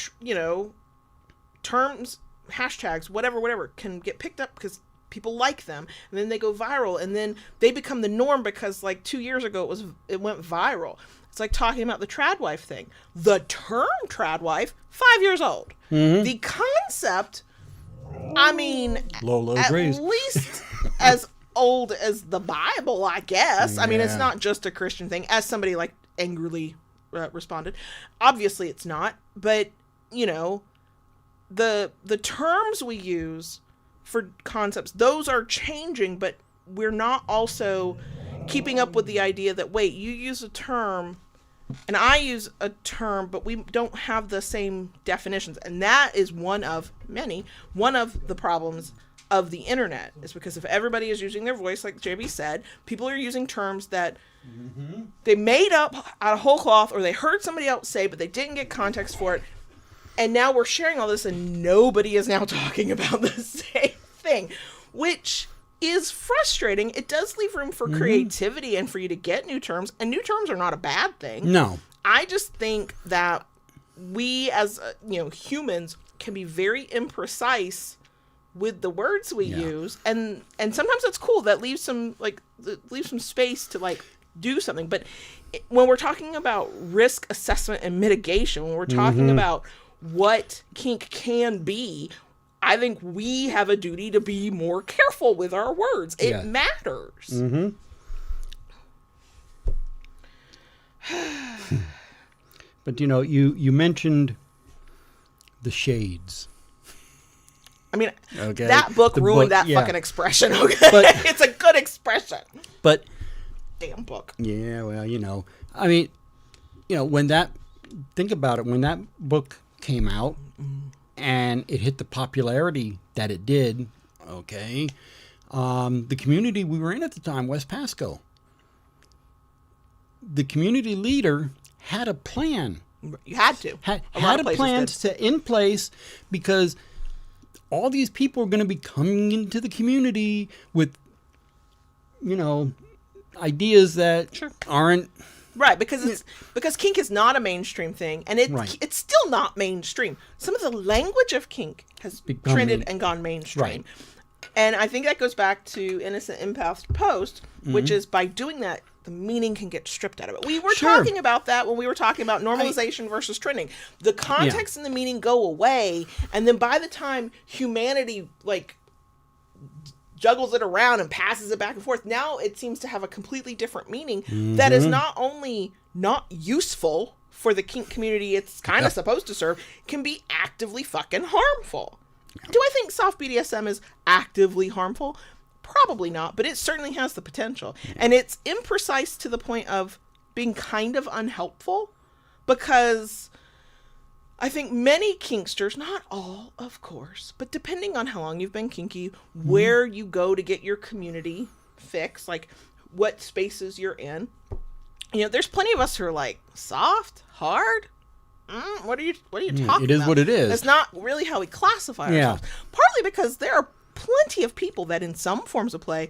terms, hashtags, whatever, can get picked up because people like them, and then they go viral, and then they become the norm because like 2 years ago it went viral. It's like talking about the tradwife thing. The term tradwife, 5 years old. The concept, I mean, Lola at agrees. least as old as the Bible, I guess. I mean, it's not just a Christian thing, as somebody like angrily responded. Obviously it's not, but you know, the terms we use for concepts, those are changing, but we're not also keeping up with the idea that, wait, you use a term and I use a term, but we don't have the same definitions. And that is one of the problems of the internet, is because if everybody is using their voice, like JB said, people are using terms that they made up out of whole cloth, or they heard somebody else say, but they didn't get context for it. And now we're sharing all this and nobody is now talking about the same thing, which is frustrating. It does leave room for creativity and for you to get new terms, and new terms are not a bad thing. No. I just think that we as humans can be very imprecise with the words we use, and sometimes it's cool. That leaves some space to like do something. But when we're talking about risk assessment and mitigation, when we're talking about what kink can be, I think we have a duty to be more careful with our words. It matters. But you mentioned the shades. I mean, that book ruined that fucking expression. Okay, but, it's a good expression. But damn book. Yeah, well, I mean, think about it. When that book came out and it hit the popularity that it did, the community we were in at the time, West Pasco, the community leader had a plan. You had to. Had a plan in place, because all these people are going to be coming into the community with, ideas that aren't right, because kink is not a mainstream thing, and it's still not mainstream. Some of the language of kink has trended and gone mainstream. Right. And I think that goes back to Innocent Empath's post, which is, by doing that, the meaning can get stripped out of it. We were talking about that when we were talking about normalization versus trending. The context and the meaning go away, and then by the time humanity juggles it around and passes it back and forth, now it seems to have a completely different meaning that is not only not useful for the kink community it's kind of supposed to serve, can be actively fucking harmful. Do I think soft BDSM is actively harmful? Probably not, but it certainly has the potential. And it's imprecise to the point of being kind of unhelpful, because I think many kinksters, not all, of course, but depending on how long you've been kinky, where you go to get your community fix, like what spaces you're in, there's plenty of us who are like, soft, hard. What are you talking about? It is what it is. That's not really how we classify ourselves. Partly because there are plenty of people that in some forms of play,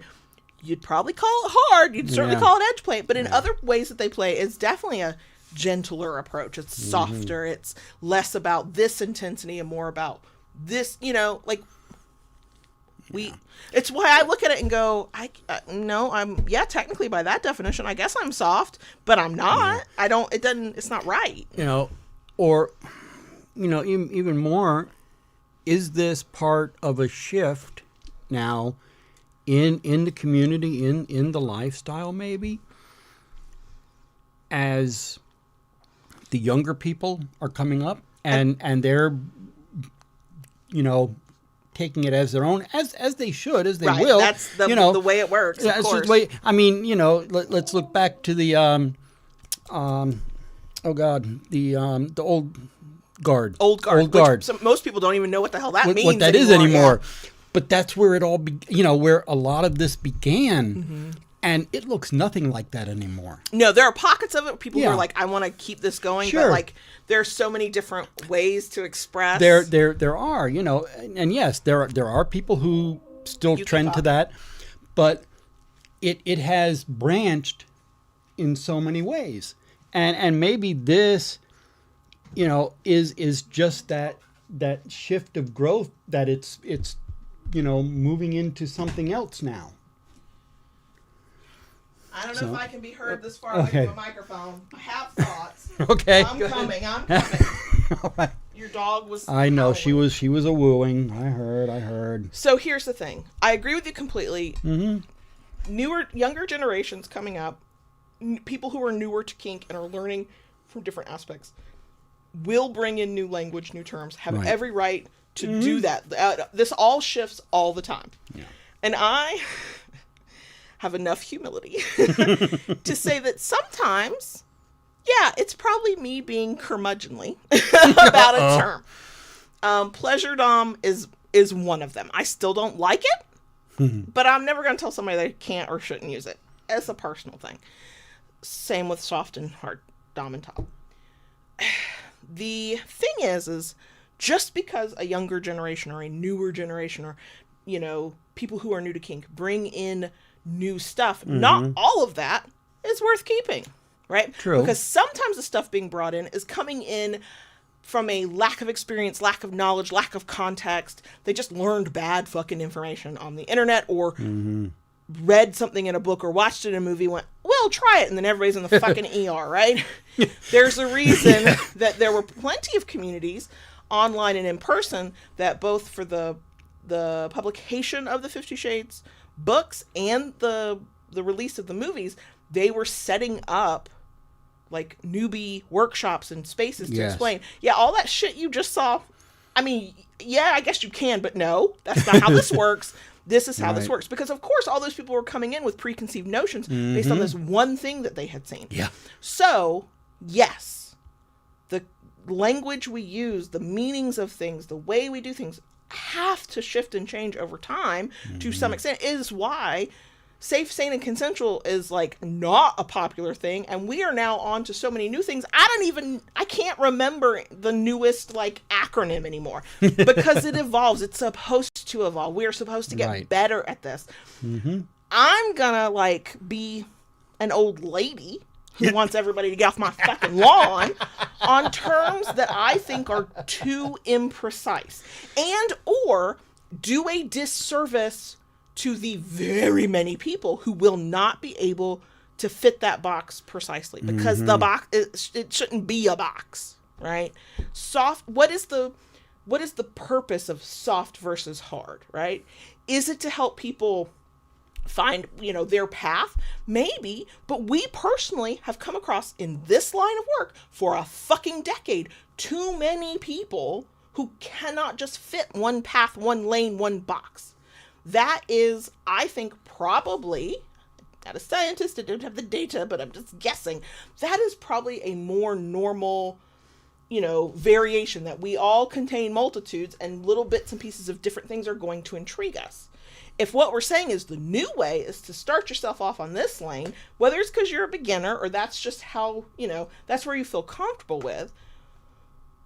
you'd probably call it hard. You'd certainly call it edge play. But in other ways that they play, it's definitely a gentler approach. It's softer. It's less about this intensity and more about this, it's why I look at it and go, I'm technically by that definition, I guess I'm soft, but I'm not. It's not right. Or, even more, is this part of a shift now in the community, in the lifestyle, maybe? As the younger people are coming up and they're, taking it as their own, as they should, as they will. That's the way it works. Of course. Just the way, I mean, let's look back to the the old guard. Old guard. Most people don't even know what the hell that means. What that is anymore. Yeah. But that's where it all, where a lot of this began. And it looks nothing like that anymore. No, there are pockets of it. People who are like, I want to keep this going. Sure. But like, there's so many different ways to express. There are, and yes, there are people who still trend to that. But it has branched in so many ways. And maybe this, is just that shift of growth, that it's moving into something else now. I don't know if I can be heard this far away from a microphone. I have thoughts. Okay. I'm coming. All right. Your dog was... I know, she was a wooing. I heard. So here's the thing. I agree with you completely. Younger generations coming up, people who are newer to kink and are learning from different aspects, will bring in new language, new terms, have every right to do that. This all shifts all the time. Yeah. And I have enough humility to say that sometimes, it's probably me being curmudgeonly about a term. Pleasure dom is one of them. I still don't like it, but I'm never going to tell somebody they can't or shouldn't use it. It's a personal thing. Same with soft and hard dom and top. The thing is just because a younger generation or a newer generation or, people who are new to kink bring in new stuff, not all of that is worth keeping, right? True. Because sometimes the stuff being brought in is coming in from a lack of experience, lack of knowledge, lack of context. They just learned bad fucking information on the internet or read something in a book or watched it in a movie, went, well, try it, and then everybody's in the fucking ER, right? There's a reason that there were plenty of communities online and in person that both for the publication of the 50 Shades books and the release of the movies, they were setting up like newbie workshops and spaces to explain. Yeah, all that shit you just saw. I mean, yeah, I guess you can, but no, that's not how this works. This is how this works. Because, of course, all those people were coming in with preconceived notions based on this one thing that they had seen. Yeah. So, yes, the language we use, the meanings of things, the way we do things have to shift and change over time to some extent. Is why safe, sane, and consensual is like not a popular thing, and we are now on to so many new things. I can't remember the newest like acronym anymore because it evolves. It's supposed to evolve. We're supposed to get better at this. I'm gonna like be an old lady who wants everybody to get off my fucking lawn on terms that I think are too imprecise and or do a disservice to the very many people who will not be able to fit that box precisely because the box, it shouldn't be a box, right? Soft, what is the purpose of soft versus hard, right? Is it to help people find, their path? Maybe, but we personally have come across in this line of work for a fucking decade, too many people who cannot just fit one path, one lane, one box. That is, I think, probably, not a scientist, I don't have the data, but I'm just guessing, that is probably a more normal, variation, that we all contain multitudes and little bits and pieces of different things are going to intrigue us. If what we're saying is the new way is to start yourself off on this lane, whether it's because you're a beginner or that's just how, that's where you feel comfortable with,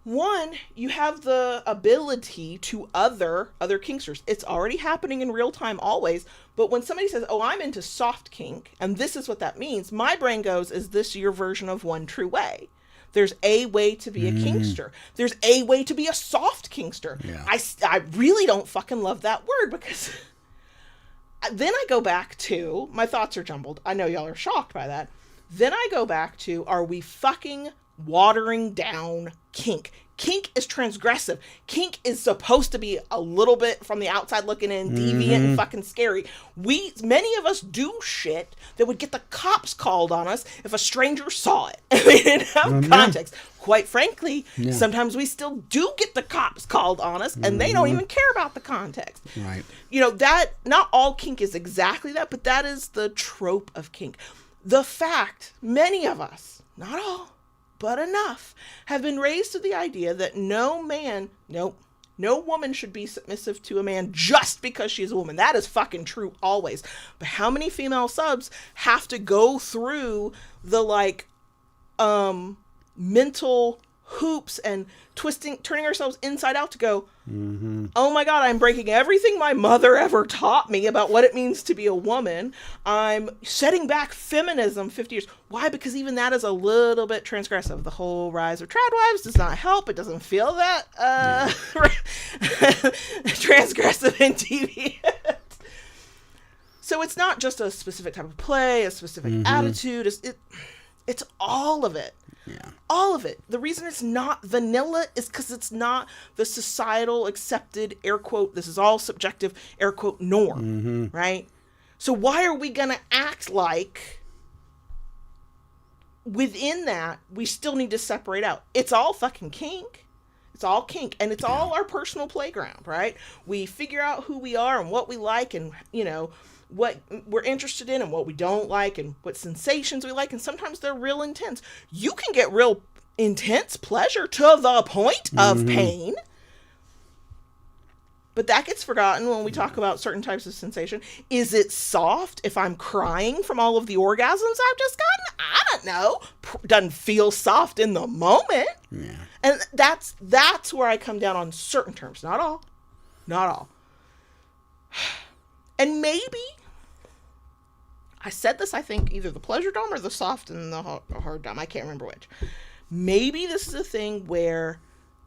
one, you have the ability to other kinksters. It's already happening in real time always. But when somebody says, oh, I'm into soft kink, and this is what that means, my brain goes, is this your version of one true way? There's a way to be a kinkster. There's a way to be a soft kinkster. Yeah. I really don't fucking love that word because then I go back to, my thoughts are jumbled. I know y'all are shocked by that. Then I go back to, are we fucking watering down kink. Kink is transgressive. Kink is supposed to be a little bit from the outside looking in, deviant and fucking scary. Many of us do shit that would get the cops called on us if a stranger saw it and they didn't have context. Quite frankly, sometimes we still do get the cops called on us and they don't even care about the context. Right. You know, that, not all kink is exactly that, but that is the trope of kink. The fact, many of us, not all, but enough, have been raised to the idea that no woman should be submissive to a man just because she's a woman. That is fucking true always. But how many female subs have to go through the mental hoops and turning ourselves inside out to go, oh my God, I'm breaking everything my mother ever taught me about what it means to be a woman. I'm setting back feminism 50 years. Why? Because even that is a little bit transgressive. The whole rise of trad wives does not help. It doesn't feel that transgressive and deviant. So it's not just a specific type of play, a specific attitude. It's all of it. Yeah. All of it. The reason it's not vanilla is because it's not the societal accepted, air quote, this is all subjective, air quote, norm, right? So why are we going to act like within that we still need to separate out? It's all fucking kink. It's all kink. And it's all our personal playground, right? We figure out who we are and what we like and, what we're interested in and what we don't like and what sensations we like. And sometimes they're real intense. You can get real intense pleasure to the point of pain. But that gets forgotten when we talk about certain types of sensation. Is it soft if I'm crying from all of the orgasms I've just gotten? I don't know. Doesn't feel soft in the moment. Yeah. And that's where I come down on certain terms. Not all. Not all. And maybe, I said this, I think, either the pleasure dome or the soft and the hard dome. I can't remember which. Maybe this is a thing where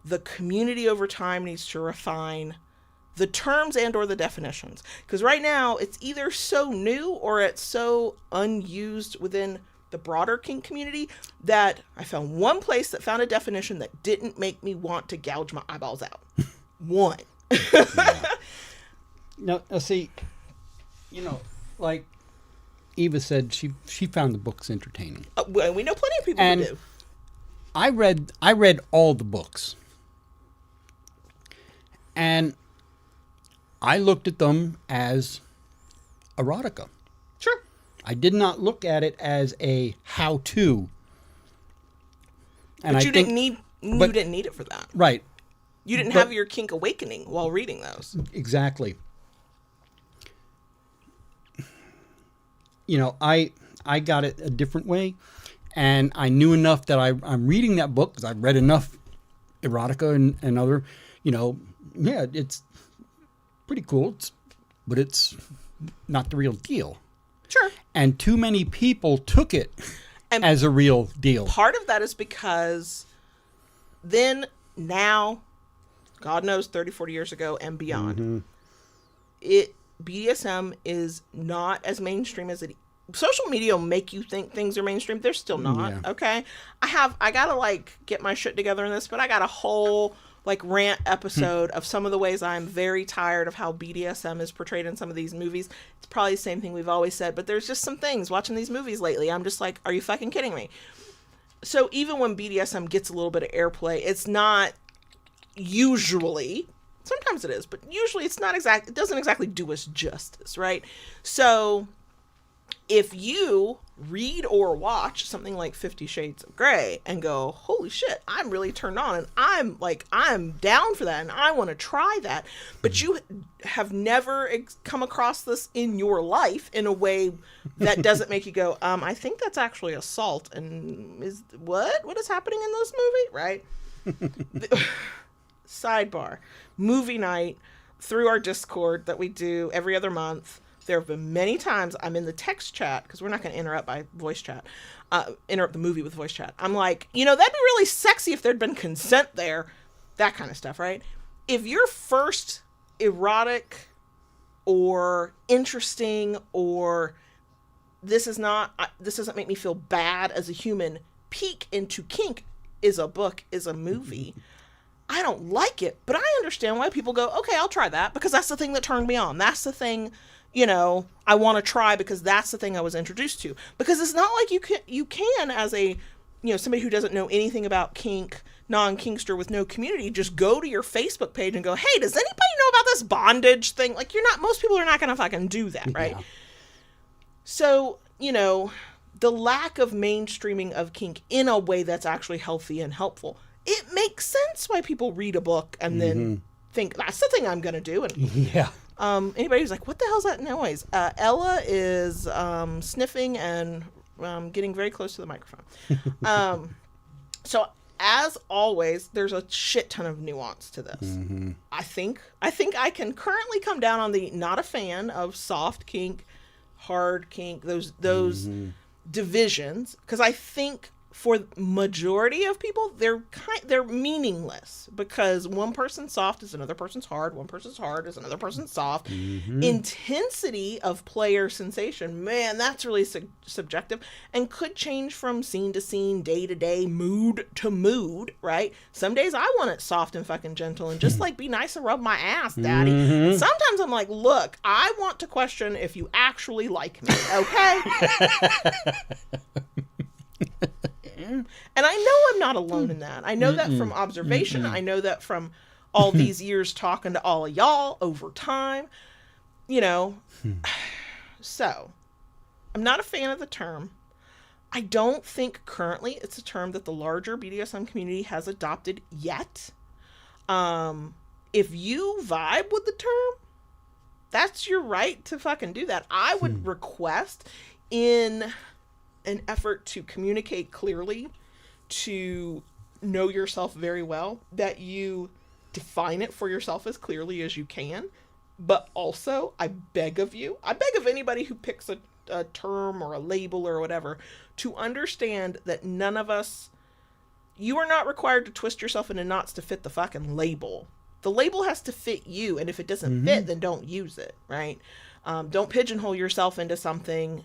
the community over time needs to refine the terms and or the definitions. Because right now, it's either so new or it's so unused within the broader kink community that I found one place that found a definition that didn't make me want to gouge my eyeballs out. One. Now, see, like Eva said, she found the books entertaining. We know plenty of people who do. I read all the books, and I looked at them as erotica. Sure. I did not look at it as a how-to. And but you didn't need it for that. Right. You didn't have your kink awakening while reading those. Exactly. I got it a different way, and I knew enough that I'm reading that book because I've read enough erotica and other, it's pretty cool, but it's not the real deal. Sure. And too many people took it as a real deal. Part of that is because then, now, God knows, 30, 40 years ago and beyond, BDSM is not as mainstream as it. Social media will make you think things are mainstream. They're still not. Yeah. Okay. I gotta get my shit together in this, but I got a whole rant episode of some of the ways I'm very tired of how BDSM is portrayed in some of these movies. It's probably the same thing we've always said, but there's just some things watching these movies lately. I'm just like, are you fucking kidding me? So even when BDSM gets a little bit of airplay, it's not usually, sometimes it is, but usually it doesn't exactly do us justice, right? So if you read or watch something like 50 Shades of Grey and go, holy shit, I'm really turned on and I'm down for that and I want to try that, but you have never come across this in your life in a way that doesn't make you go, I think that's actually assault, and what is happening in this movie, right? Sidebar, movie night through our Discord that we do every other month. There have been many times I'm in the text chat, because we're not going to interrupt by voice chat, interrupt the movie with voice chat. I'm like, that'd be really sexy if there'd been consent there, that kind of stuff, right? If your first erotic or interesting or this doesn't make me feel bad as a human peek into kink, is a book, is a movie. I don't like it, but I understand why people go, okay, I'll try that because that's the thing that turned me on. That's the thing, I want to try because that's the thing I was introduced to. Because it's not like you can as a, somebody who doesn't know anything about kink, non-kinkster with no community, just go to your Facebook page and go, hey, does anybody know about this bondage thing? Like, most people are not going to fucking do that, right? Yeah. So, the lack of mainstreaming of kink in a way that's actually healthy and helpful, it makes sense why people read a book and then think, that's the thing I'm going to do. And yeah. Anybody who's like, what the hell's that noise? Ella is sniffing and getting very close to the microphone. So as always, there's a shit ton of nuance to this. Mm-hmm. I think I can currently come down on the not a fan of soft kink, hard kink, those divisions, because I think for majority of people they're meaningless, because one person's soft is another person's hard, one person's hard is another person's soft. Intensity of player sensation, man, that's really subjective and could change from scene to scene, day to day, mood to mood, right? Some days I want it soft and fucking gentle and just like be nice and rub my ass, daddy. Sometimes I'm like, look, I want to question if you actually like me, okay? And I know I'm not alone in that. I know that from observation. I know that from all these years talking to all of y'all over time, So I'm not a fan of the term. I don't think currently it's a term that the larger BDSM community has adopted yet. If you vibe with the term, that's your right to fucking do that. I would request, in an effort to communicate clearly, to know yourself very well, that you define it for yourself as clearly as you can. But also, I beg of anybody who picks a term or a label or whatever, to understand that none of us, you are not required to twist yourself into knots to fit the fucking label. The label has to fit you, and if it doesn't fit, then don't use it, right? Don't pigeonhole yourself into something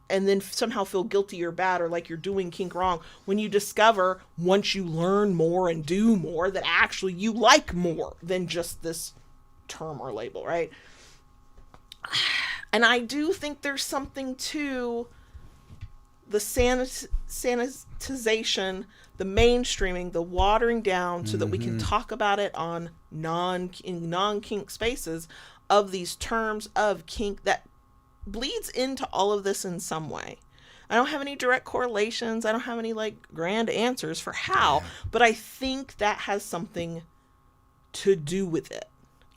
and then somehow feel guilty or bad or like you're doing kink wrong when you discover, once you learn more and do more, that actually you like more than just this term or label, right? And I do think there's something to the sanitization, the mainstreaming, the watering down so that we can talk about it on non-kink spaces of these terms of kink that bleeds into all of this in some way. I don't have any direct correlations. I don't have any grand answers for how, but I think that has something to do with it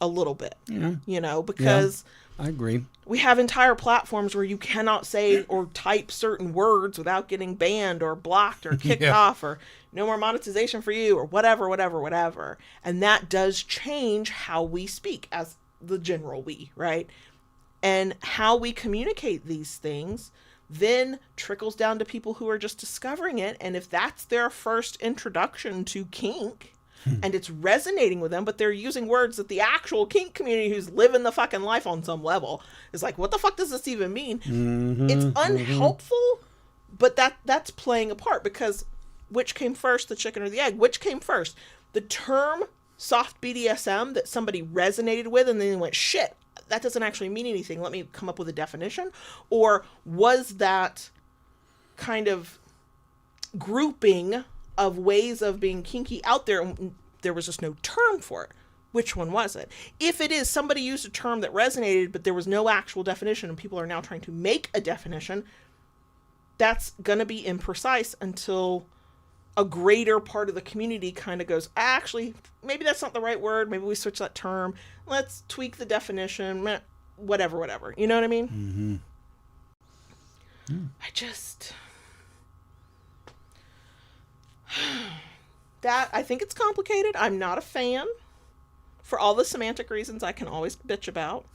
a little bit, because I agree. We have entire platforms where you cannot say or type certain words without getting banned or blocked or kicked off, or no more monetization for you, or whatever. And that does change how we speak as the general we, right? And how we communicate these things then trickles down to people who are just discovering it. And if that's their first introduction to kink and it's resonating with them, but they're using words that the actual kink community who's living the fucking life on some level is like, what the fuck does this even mean? It's unhelpful, but that's playing a part, because which came first, the chicken or the egg? Which came first? The term soft BDSM that somebody resonated with and then they went, shit, that doesn't actually mean anything. Let me come up with a definition. Or was that kind of grouping of ways of being kinky out there, and there was just no term for it? Which one was it? If it is somebody used a term that resonated, but there was no actual definition and people are now trying to make a definition, that's going to be imprecise until a greater part of the community kind of goes, actually, maybe that's not the right word. Maybe we switch that term. Let's tweak the definition, whatever. You know what I mean? I think it's complicated. I'm not a fan for all the semantic reasons I can always bitch about.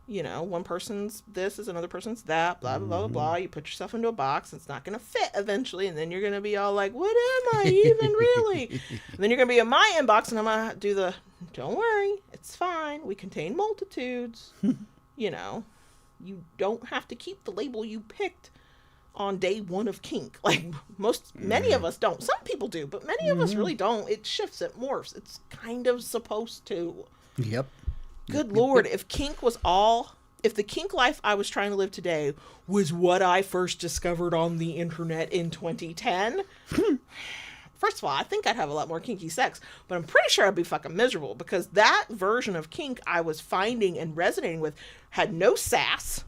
One person's this is another person's that, blah, blah, blah, blah. You put yourself into a box, it's not going to fit eventually. And then you're going to be all like, what am I even really? And then you're going to be in my inbox and I'm going to do don't worry, it's fine. We contain multitudes. You don't have to keep the label you picked on day one of kink. Like many of us don't. Some people do, but many of us really don't. It shifts, it morphs. It's kind of supposed to. Yep. Good Lord, if kink was all, if the kink life I was trying to live today was what I first discovered on the internet in 2010, first of all, I think I'd have a lot more kinky sex, but I'm pretty sure I'd be fucking miserable, because that version of kink I was finding and resonating with had no sass,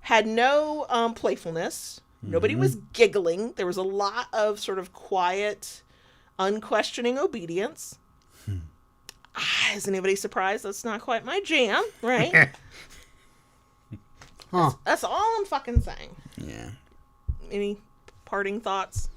had no playfulness. Nobody was giggling. There was a lot of sort of quiet, unquestioning obedience. Is anybody surprised that's not quite my jam, right? That's all I'm fucking saying. Yeah. Any parting thoughts?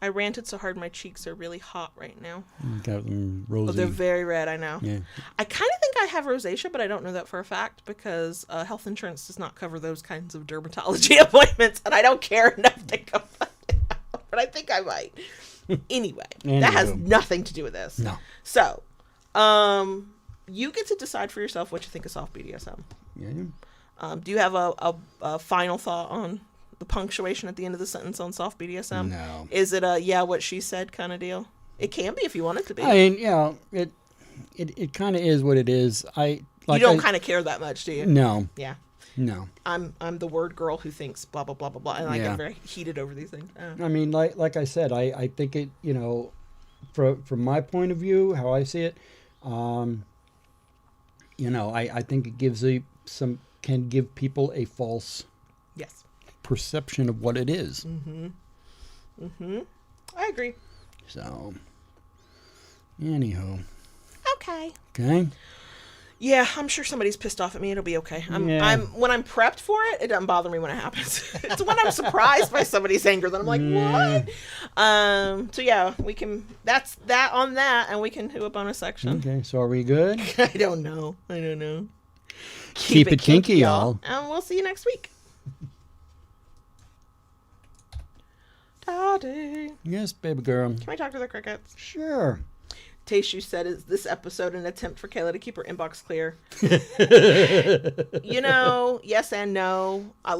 I ranted so hard my cheeks are really hot right now. Got them rosy. Oh, they're very red, I know. Yeah. I kind of think I have rosacea, but I don't know that for a fact, because health insurance does not cover those kinds of dermatology appointments, and I don't care enough to go find it out, but I think I might. Anyway, that has nothing to do with this. No. So, you get to decide for yourself what you think of soft BDSM. Yeah. Do you have a final thought on the punctuation at the end of the sentence on soft BDSM? No. Is it a yeah, what she said kind of deal? It can be if you want it to be. I mean, yeah, it kind of is what it is. You don't kind of care that much, do you? No. Yeah. No. I'm the word girl who thinks blah blah blah blah blah, and I get very heated over these things. I mean, like I said, I think it, from my point of view, how I see it, I think it gives can give people a false perception of what it is. I agree. So, anyhow. Okay. Okay. Yeah, I'm sure somebody's pissed off at me. It'll be okay. When I'm prepped for it, it doesn't bother me when it happens. It's when I'm surprised by somebody's anger that I'm like, what? So yeah, we can. That's that on that, and we can do a bonus section. Okay. So are we good? I don't know. Keep it kinky, y'all. And we'll see you next week. Daddy. Yes, baby girl. Can we talk to the crickets? Sure. Tashu said, is this episode an attempt for Kayla to keep her inbox clear? Yes and no. I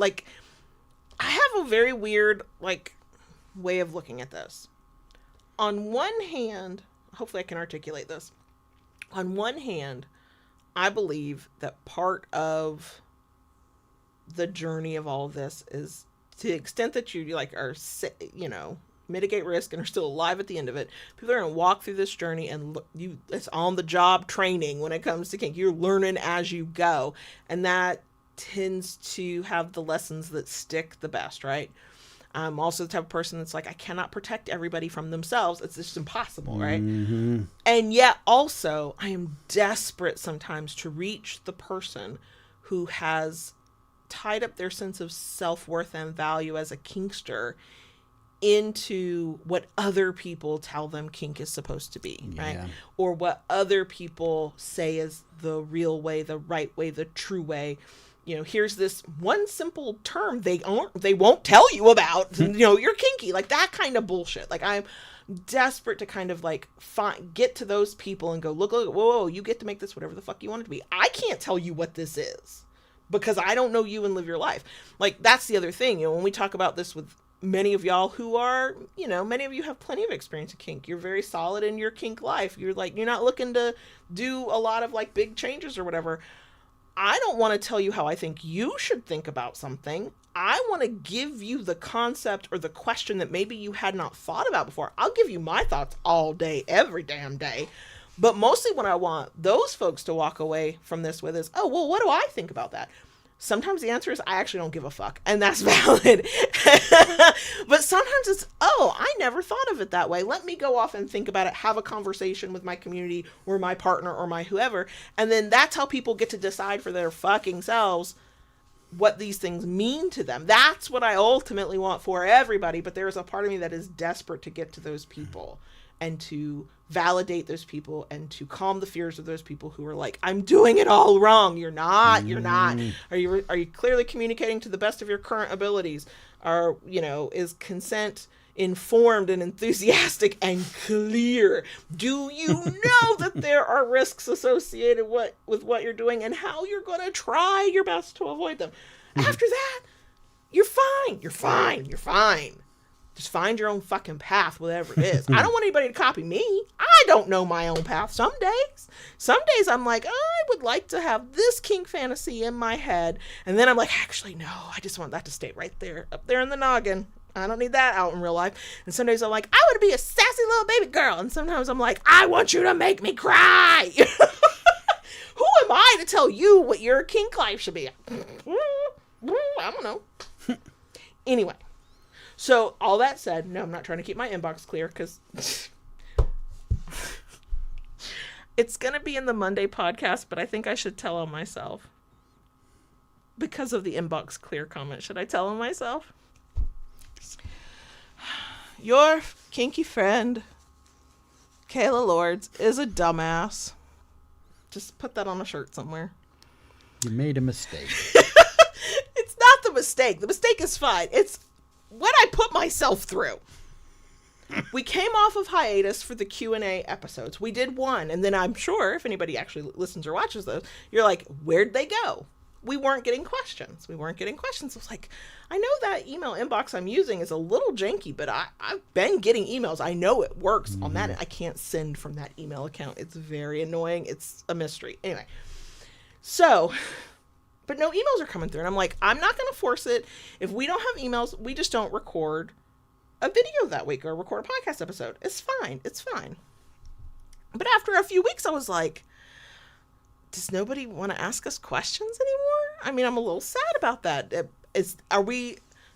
have a very weird, way of looking at this. On one hand, hopefully I can articulate this. On one hand, I believe that part of the journey of all of this is, to the extent that you are, mitigate risk and are still alive at the end of it, people are going to walk through this journey, and it's on the job training when it comes to kink. You're learning as you go, and that tends to have the lessons that stick the best, right? I'm also the type of person that's like, I cannot protect everybody from themselves. It's just impossible, right? Mm-hmm. And yet also, I am desperate sometimes to reach the person who has tied up their sense of self-worth and value as a kinkster into what other people tell them kink is supposed to be, right? Or what other people say is the real way, the right way, the true way. Here's this one simple term they won't tell you about. You're kinky, that kind of bullshit. I'm desperate to kind of get to those people and go, look, whoa, you get to make this whatever the fuck you want it to be. I can't tell you what this is because I don't know you and live your life. That's the other thing. When we talk about this with many of y'all who are, many of you have plenty of experience in kink. You're very solid in your kink life. You're not looking to do a lot of big changes or whatever. I don't want to tell you how I think you should think about something. I want to give you the concept or the question that maybe you had not thought about before. I'll give you my thoughts all day, every damn day. But mostly what I want those folks to walk away from this with is, oh, well, what do I think about that? Sometimes the answer is, I actually don't give a fuck. And that's valid. But sometimes it's, oh, I never thought of it that way. Let me go off and think about it, have a conversation with my community or my partner or my whoever. And then that's how people get to decide for their fucking selves what these things mean to them. That's what I ultimately want for everybody. But there's a part of me that is desperate to get to those people and to validate those people and to calm the fears of those people who are like, I'm doing it all wrong. You're not. Are you clearly communicating to the best of your current abilities? Is consent informed and enthusiastic and clear? Do you know that there are risks associated with what you're doing and how you're going to try your best to avoid them? After that, you're fine. You're fine. You're fine. Just find your own fucking path, whatever it is. I don't want anybody to copy me. I don't know my own path some days. Some days I'm like, I would like to have this kink fantasy in my head. And then I'm like, actually, no, I just want that to stay right there, up there in the noggin. I don't need that out in real life. And some days I'm like, I want to be a sassy little baby girl. And sometimes I'm like, I want you to make me cry. Who am I to tell you what your kink life should be? I don't know. Anyway. So, all that said, no, I'm not trying to keep my inbox clear because it's going to be in the Monday podcast, but I think I should tell on myself because of the inbox clear comment. Should I tell on myself? Your kinky friend, Kayla Lords, is a dumbass. Just put that on a shirt somewhere. You made a mistake. It's not the mistake. The mistake is fine. It's what I put myself through. We came off of hiatus for the Q&A episodes. We did one, and then I'm sure if anybody actually listens or watches those, you're like, where'd they go? We weren't getting questions. I was like, I know that email inbox I'm using is a little janky, but I've been getting emails. I know it works on that. I can't send from that email account. It's very annoying. It's a mystery. Anyway, so... But no emails are coming through. And I'm like, I'm not going to force it. If we don't have emails, we just don't record a video that week or record a podcast episode. It's fine. It's fine. But after a few weeks, I was like, does nobody want to ask us questions anymore? I mean, I'm a little sad about that.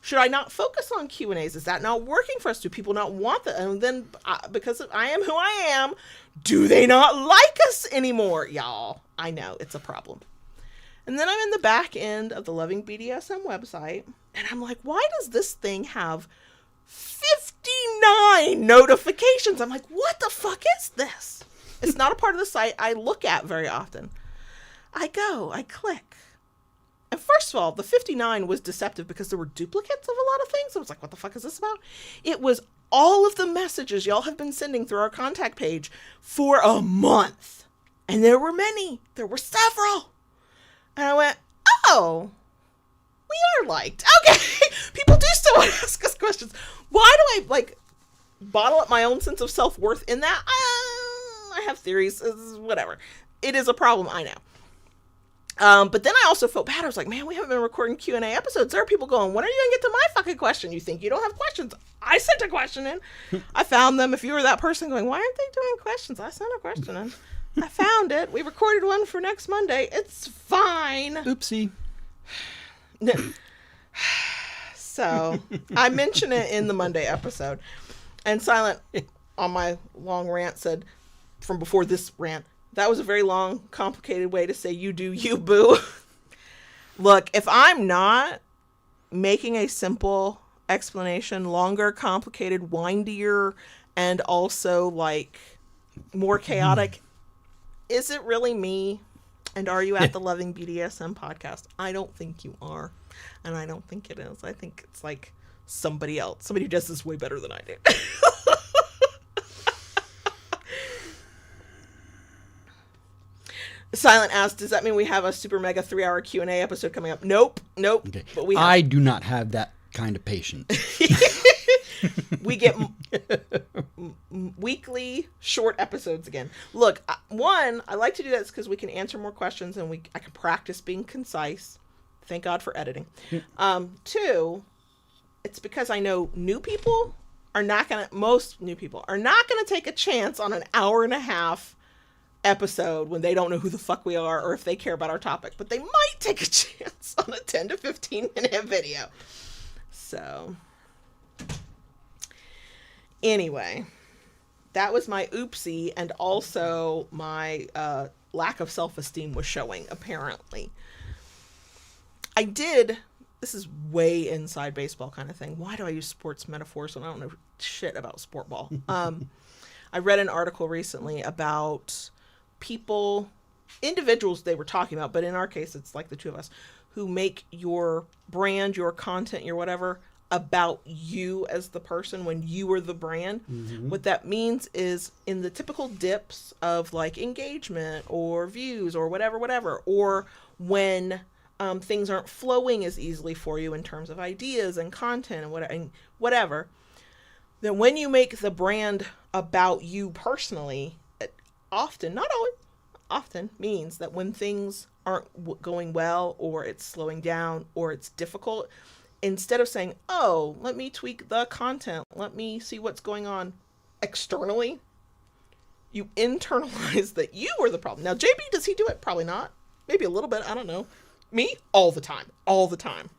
Should I not focus on Q&As? Is that not working for us? Do people not want that? And then because I am who I am, do they not like us anymore? Y'all, I know it's a problem. And then I'm in the back end of the Loving BDSM website, and I'm like, why does this thing have 59 notifications? I'm like, what the fuck is this? It's not a part of the site I look at very often. I click. And first of all, the 59 was deceptive because there were duplicates of a lot of things. I was like, what the fuck is this about? It was all of the messages y'all have been sending through our contact page for a month. And there were many. There were several. And I went, oh, we are liked. Okay. People do still want to ask us questions. Why do I, bottle up my own sense of self-worth in that? I have theories. Whatever. It is a problem, I know. But then I also felt bad. I was like, man, we haven't been recording Q&A episodes. There are people going, when are you going to get to my fucking question? You think you don't have questions? I sent a question in. I found them. If you were that person going, why aren't they doing questions? I sent a question in. I found it. We recorded one for next Monday. It's fine. Oopsie. So I mentioned it in the Monday episode. And Silent, on my long rant, said, from before this rant, that was a very long, complicated way to say you do you, boo. Look, if I'm not making a simple explanation longer, complicated, windier, and also more chaotic, is it really me? And are you at the Loving BDSM podcast? I don't think you are. And I don't think it is. I think it's somebody else. Somebody who does this way better than I do. Silent asked, does that mean we have a super mega 3-hour Q&A episode coming up? Nope. Okay. But I do not have that kind of patience. We get weekly short episodes again. Look, one, I like to do that because we can answer more questions and I can practice being concise. Thank God for editing. Two, it's because I know most new people are not going to take a chance on an hour and a half episode when they don't know who the fuck we are or if they care about our topic, but they might take a chance on a 10 to 15 minute video. So anyway, that was my oopsie, and also my lack of self-esteem was showing, apparently. This is way inside baseball kind of thing. Why do I use sports metaphors when I don't know shit about sport ball? I read an article recently about individuals they were talking about, but in our case, it's like the two of us, who make your brand, your content, your whatever, about you as the person when you are the brand. Mm-hmm. What that means is in the typical dips of engagement or views or whatever, or when things aren't flowing as easily for you in terms of ideas and content and whatever, then when you make the brand about you personally, it often, not always, often means that when things aren't going well, or it's slowing down, or it's difficult, instead of saying, oh, let me tweak the content, let me see what's going on externally, you internalize that you are the problem. Now, JB, does he do it? Probably not. Maybe a little bit. I don't know. Me? All the time. All the time.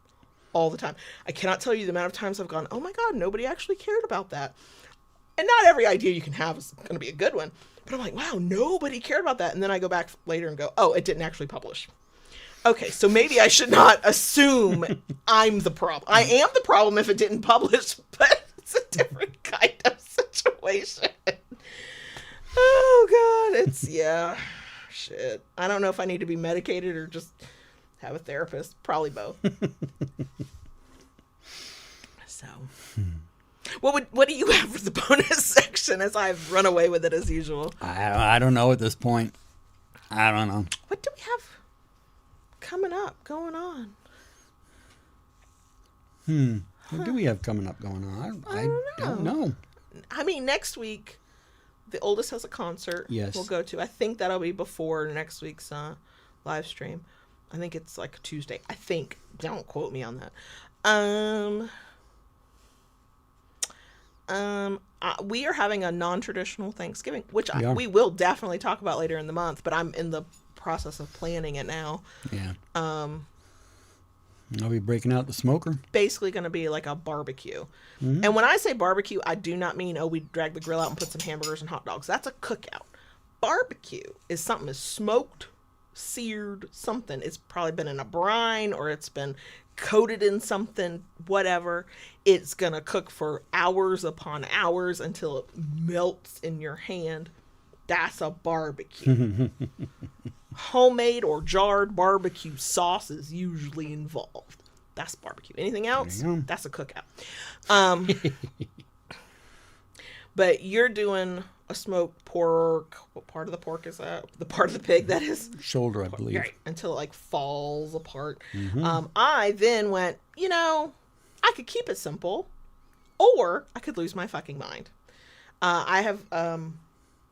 All the time. I cannot tell you the amount of times I've gone, oh my God, nobody actually cared about that. And not every idea you can have is going to be a good one. But I'm like, wow, nobody cared about that. And then I go back later and go, oh, it didn't actually publish. Okay, so maybe I should not assume I'm the problem. I am the problem if it didn't publish, but it's a different kind of situation. Oh, God, it's, yeah, shit. I don't know if I need to be medicated or just have a therapist. Probably both. So, what do you have for the bonus section, as I've run away with it as usual? I don't know at this point. I don't know. What do we have coming up, going on? What do we have coming up, going on? I don't know. I mean, next week, the oldest has a concert. Yes. We'll go to. I think that'll be before next week's live stream. I think it's like Tuesday. I think. Don't quote me on that. We are having a non-traditional Thanksgiving, which we will definitely talk about later in the month, but I'm in the process of planning it now. Yeah. I'll be breaking out the smoker. Basically going to be like a barbecue. Mm-hmm. And when I say barbecue, I do not mean, we drag the grill out and put some hamburgers and hot dogs. That's a cookout. Barbecue is something that's smoked, seared, something. It's probably been in a brine, or it's been coated in something, whatever. It's going to cook for hours upon hours until it melts in your hand. That's a barbecue. Homemade or jarred barbecue sauce is usually involved. That's barbecue. Anything else? That's a cookout. But you're doing a smoked pork. What part of the pork is that? The part of the pig that is? Shoulder, I believe. Right, until it like falls apart. Mm-hmm. I then went, I could keep it simple, or I could lose my fucking mind. I have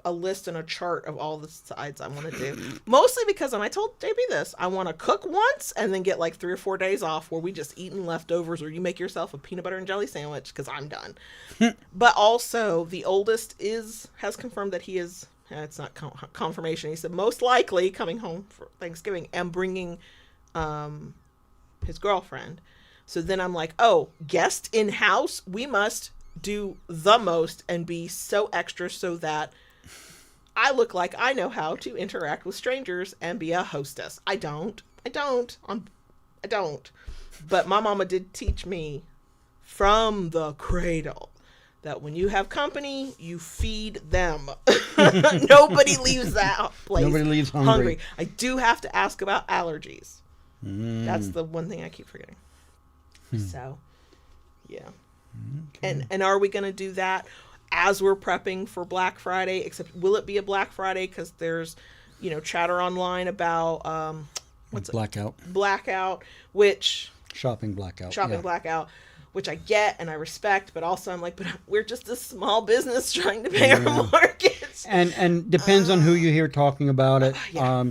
a list and a chart of all the sides I want to do. Mostly because, and I told JB this, I want to cook once and then get like 3 or 4 days off where we just eating leftovers, or you make yourself a peanut butter and jelly sandwich, because I'm done. But also, the oldest has confirmed that he is, it's not confirmation, he said most likely coming home for Thanksgiving and bringing his girlfriend. So then I'm like, oh, guest in house, we must do the most and be so extra so that I look like I know how to interact with strangers and be a hostess. I don't. But my mama did teach me from the cradle that when you have company, you feed them. Nobody leaves that place. Nobody leaves hungry. I do have to ask about allergies. That's the one thing I keep forgetting. So, yeah. Okay. And are we going to do that as we're prepping for Black Friday? Except, will it be a Black Friday? Because there's, chatter online about what's blackout. Blackout, which shopping blackout, blackout, which I get and I respect, but also I'm like, but we're just a small business trying to pay our mortgage. And depends on who you hear talking about it. Yeah.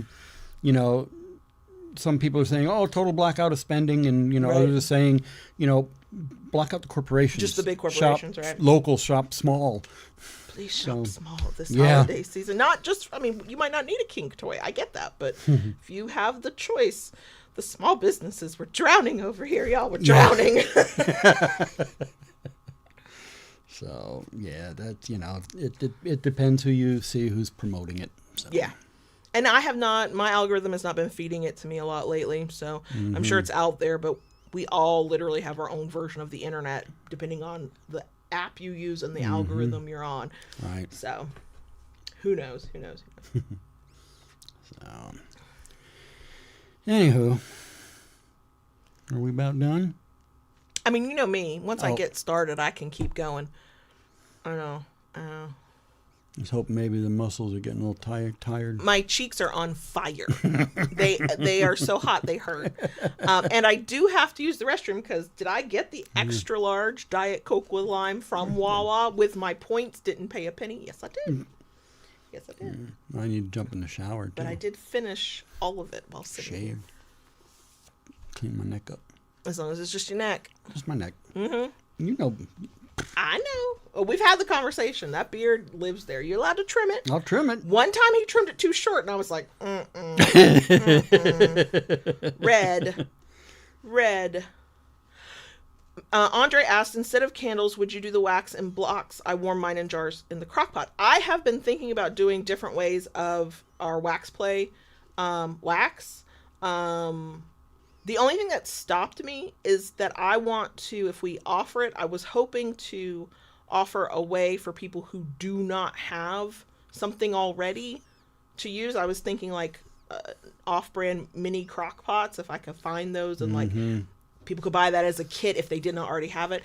Some people are saying, "Oh, total blackout of spending," and right. Others are saying, block out the corporations. Just the big corporations, shop, right? Local, shop small. Please shop small this holiday season. Not just, you might not need a kink toy. I get that. But if you have the choice, the small businesses were drowning over here, y'all. We're drowning. So, yeah, that's, it depends who you see, who's promoting it. So. Yeah. And my algorithm has not been feeding it to me a lot lately. So I'm sure it's out there, but we all literally have our own version of the internet, depending on the app you use and the algorithm you're on. Right. So who knows? So, anywho, are we about done? I mean, me. Once I get started, I can keep going. I don't know. Just hope maybe the muscles are getting a little tired. My cheeks are on fire. They are so hot they hurt. And I do have to use the restroom because did I get the extra large Diet Coke with lime from Wawa with my points? Didn't pay a penny. Yes, I did. Yes, I did. I need to jump in the shower too. But I did finish all of it while sitting here. Shave. Clean my neck up. As long as it's just your neck. Just my neck. Mm-hmm. You know. I know. Oh, we've had the conversation. That beard lives there. You're allowed to trim it. I'll trim it. One time he trimmed it too short, and I was like, Red. Andre asked, instead of candles, would you do the wax in blocks? I warm mine in jars in the crock pot. I have been thinking about doing different ways of our wax play. Wax. The only thing that stopped me is that I want to, if we offer it, I was hoping to offer a way for people who do not have something already to use. I was thinking like off-brand mini crock pots, if I could find those, and like people could buy that as a kit if they did not already have it.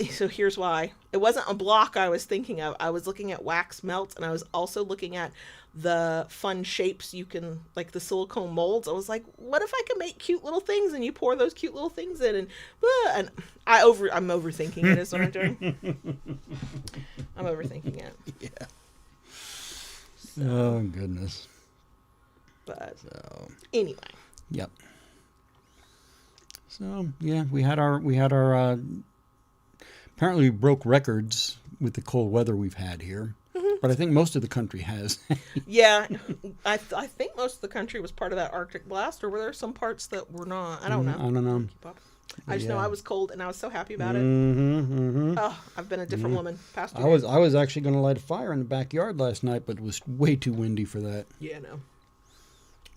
So here's why. It wasn't a block I was thinking of. I was looking at wax melts, and I was also looking at the fun shapes you can, like the silicone molds. I was like, what if I could make cute little things and you pour those cute little things in, and I'm overthinking it is what I'm doing. I'm overthinking it. Yeah. So, oh goodness. But anyway. Yep. So yeah, we had our apparently we broke records with the cold weather we've had here. But I think most of the country has. Yeah, I think most of the country was part of that Arctic blast, or were there some parts that were not? I don't know. I don't know. I just know I was cold, and I was so happy about it. Oh, I've been a different woman. Past I was actually going to light a fire in the backyard last night, but it was way too windy for that. Yeah, no.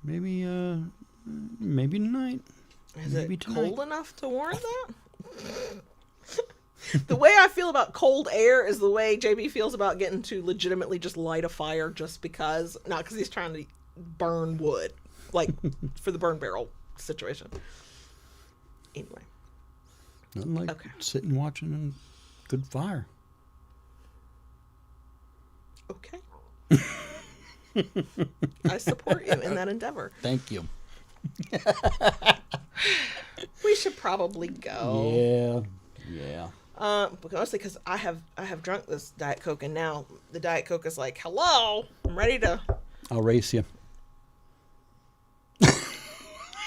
Maybe tonight. Is it cold enough to warrant that? The way I feel about cold air is the way JB feels about getting to legitimately just light a fire just because. Not because he's trying to burn wood. Like, for the burn barrel situation. Anyway. Nothing like sitting watching a good fire. Okay. I support you in that endeavor. Thank you. We should probably go. Yeah. Mostly because I have drunk this Diet Coke, and now the Diet Coke is like, hello, I'm ready to. I'll race you.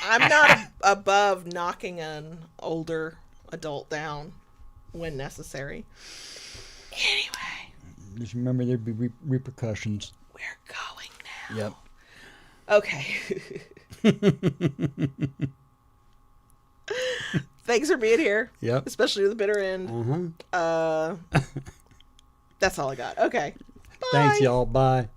I'm not above knocking an older adult down when necessary. Anyway. Just remember there'd be repercussions. We're going now. Yep. Okay. Thanks for being here. Yep. Especially with the bitter end. That's all I got. Okay. Bye. Thanks, y'all. Bye.